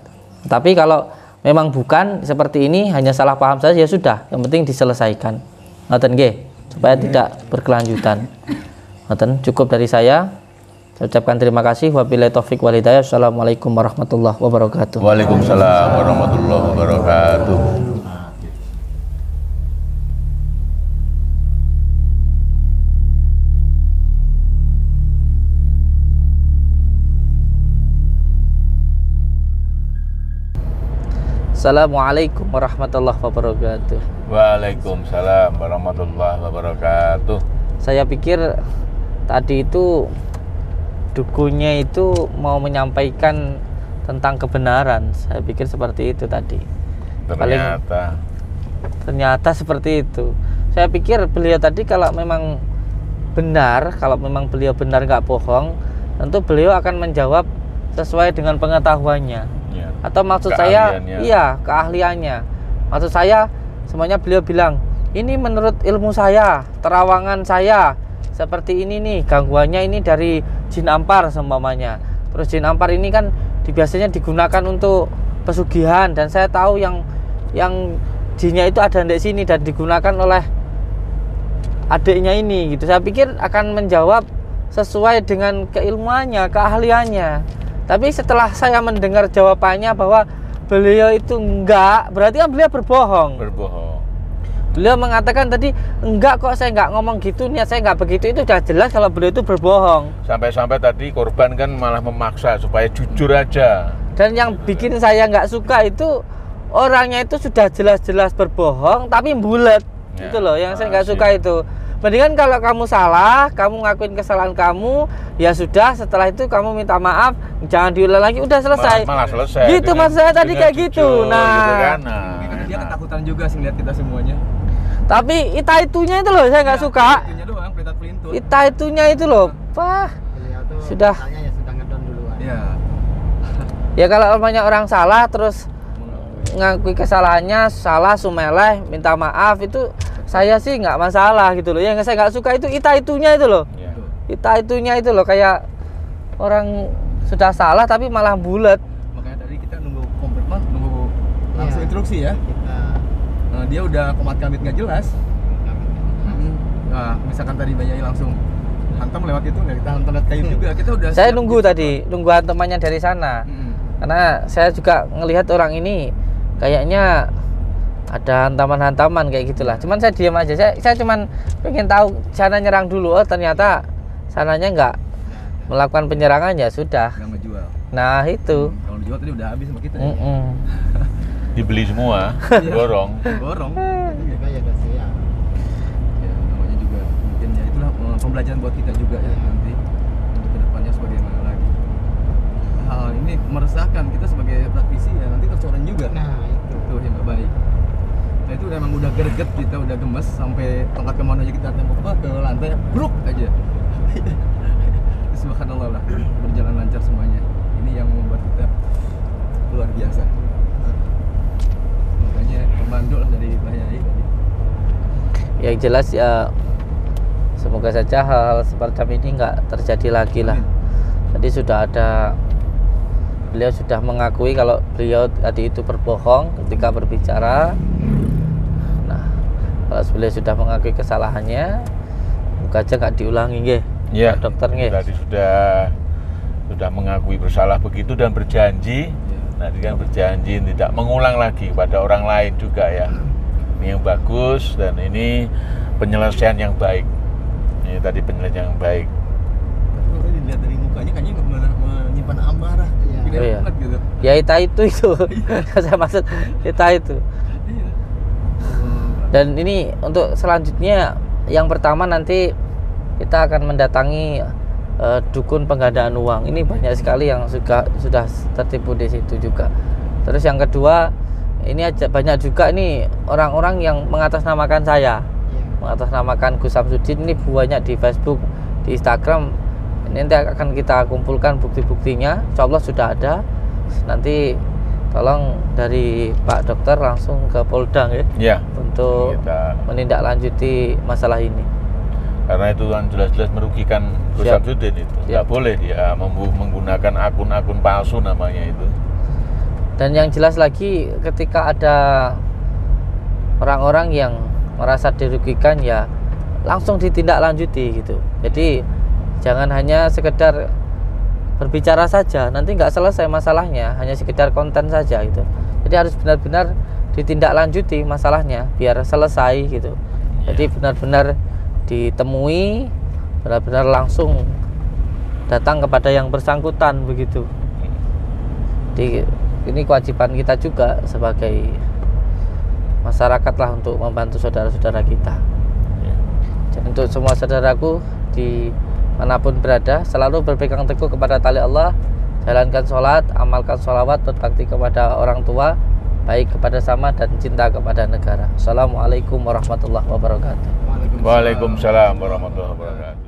Tapi kalau memang bukan seperti ini, hanya salah paham saja, ya sudah, yang penting diselesaikan. Ngoten nggih, supaya tidak berkelanjutan. Ngoten, cukup dari saya. Saya ucapkan terima kasih. Wabillahi taufik wal hidayah. Assalamualaikum warahmatullahi wabarakatuh. Waalaikumsalam warahmatullahi wabarakatuh. Assalamualaikum warahmatullahi wabarakatuh. Waalaikumsalam warahmatullahi wabarakatuh. Saya pikir tadi itu dukunnya itu mau menyampaikan tentang kebenaran. Saya pikir seperti itu tadi. Ternyata seperti itu. Saya pikir beliau tadi kalau memang benar, kalau memang beliau benar nggak bohong, tentu beliau akan menjawab sesuai dengan pengetahuannya. Ya. Atau maksud saya, iya, keahliannya. Maksud saya semuanya beliau bilang, ini menurut ilmu saya, terawangan saya seperti ini nih, gangguannya ini dari jin ampar seumpamanya. Terus jin ampar ini kan biasanya digunakan untuk pesugihan, dan saya tahu yang jinnya itu ada di sini dan digunakan oleh adiknya ini gitu. Saya pikir akan menjawab sesuai dengan keilmuannya, keahliannya. Tapi setelah saya mendengar jawabannya bahwa beliau itu enggak, berarti kan beliau berbohong. Beliau mengatakan tadi, enggak kok, saya enggak ngomong gitu, niat saya enggak begitu. Itu sudah jelas kalau beliau itu berbohong. Sampai-sampai tadi korban kan malah memaksa supaya jujur aja. Dan yang bikin saya enggak suka itu orangnya itu sudah jelas-jelas berbohong tapi bulat. Ya, itu loh yang saya enggak suka itu. Mendingan kalau kamu salah, kamu ngakuin kesalahan kamu, ya sudah, setelah itu kamu minta maaf, jangan diulang lagi, udah selesai. Malah selesai. Gitu maksud saya tadi, kayak gitu. Nah, gitu kan? Dia ketakutan juga sih lihat kita semuanya. Tapi itunya itu loh saya nggak suka. Itunya doang, pelintut. Itunya itu loh, Pak. Sudah. Ya kalau namanya orang salah terus ngakui kesalahannya, salah sumeleh, minta maaf, itu saya sih nggak masalah gitu loh. Yang saya nggak suka itu itunya itu loh. Itunya itu loh, kayak orang sudah salah tapi malah bulat. Makanya tadi kita nunggu komplit, nunggu langsung instruksi ya. Dia udah komat kamit nggak jelas. Nah, misalkan tadi Bayai langsung hantam lewat itu, nggak kita hantam lewat kayu juga. Kita udah. Saya nunggu tadi, nunggu hantamannya dari sana. Karena saya juga ngelihat orang ini kayaknya ada hantaman-hantaman kayak gitulah. Cuman saya diam aja. Saya cuman pengen tahu sana nyerang dulu. Oh ternyata sananya nggak melakukan penyerangan, ya sudah. Nggak ngejual. Nah itu. Kalau dijual tadi udah habis sama kita. Dibeli semua, borong. Ya, namanya juga mungkin ya itulah pembelajaran buat kita juga ya nanti untuk kedepannya sebagaimana lagi. Hal ini meresahkan kita sebagai praktisi ya, nanti tercoreng juga. Nah itu yang nggak baik. Nah itu emang udah greget, kita udah gemes sampai tongkat kemana aja kita tembok ke lantai, bruk aja. Subhanallah lah, berjalan lancar semuanya. Ini yang membuat kita luar biasa. Makanya komando lah dari Bayai tadi. Yang jelas ya, semoga saja hal-hal semacam ini nggak terjadi lagi lah. Tadi sudah ada, beliau sudah mengakui kalau beliau tadi itu berbohong ketika berbicara. Nah, kalau beliau sudah mengakui kesalahannya, semoga aja nggak diulangi nggih. Ya, dokter nggih. Tadi sudah mengakui bersalah begitu dan berjanji. Nanti kan berjanji tidak mengulang lagi pada orang lain juga ya. Ini yang bagus dan ini penyelesaian yang baik. Ini tadi penyelesaian yang baik. Tapi kalau dilihat dari mukanya kayaknya nggak menyimpan amarah. Iya. Gitu. Ya itu. Saya maksud itu. Dan ini untuk selanjutnya, yang pertama nanti kita akan mendatangi dukun penggandaan uang. Ini banyak sekali yang sudah tertipu di situ juga. Terus yang kedua, ini banyak juga ini orang-orang yang mengatasnamakan saya, mengatasnamakan Gus Samsudin. Ini banyak di Facebook, di Instagram. Ini nanti akan kita kumpulkan bukti-buktinya. Insya Allah sudah ada. Nanti tolong dari Pak Dokter langsung ke Polda ya, untuk menindaklanjuti masalah ini. Karena itu kan jelas-jelas merugikan Gus Samsudin itu. Nggak boleh dia menggunakan akun-akun palsu namanya itu. Dan yang jelas lagi, ketika ada orang-orang yang merasa dirugikan, ya langsung ditindaklanjuti gitu. Jadi jangan hanya sekedar berbicara saja, nanti nggak selesai masalahnya, hanya sekedar konten saja gitu. Jadi harus benar-benar ditindaklanjuti masalahnya biar selesai gitu. Jadi benar-benar ditemui, benar-benar langsung datang kepada yang bersangkutan begitu. Jadi ini kewajiban kita juga sebagai masyarakat lah untuk membantu saudara-saudara kita. Dan untuk semua saudaraku di manapun berada, selalu berpegang teguh kepada tali Allah, jalankan sholat, amalkan sholawat, berbakti kepada orang tua, baik kepada sama dan cinta kepada negara. Assalamualaikum warahmatullahi wabarakatuh. Waalaikumsalam warahmatullahi wabarakatuh.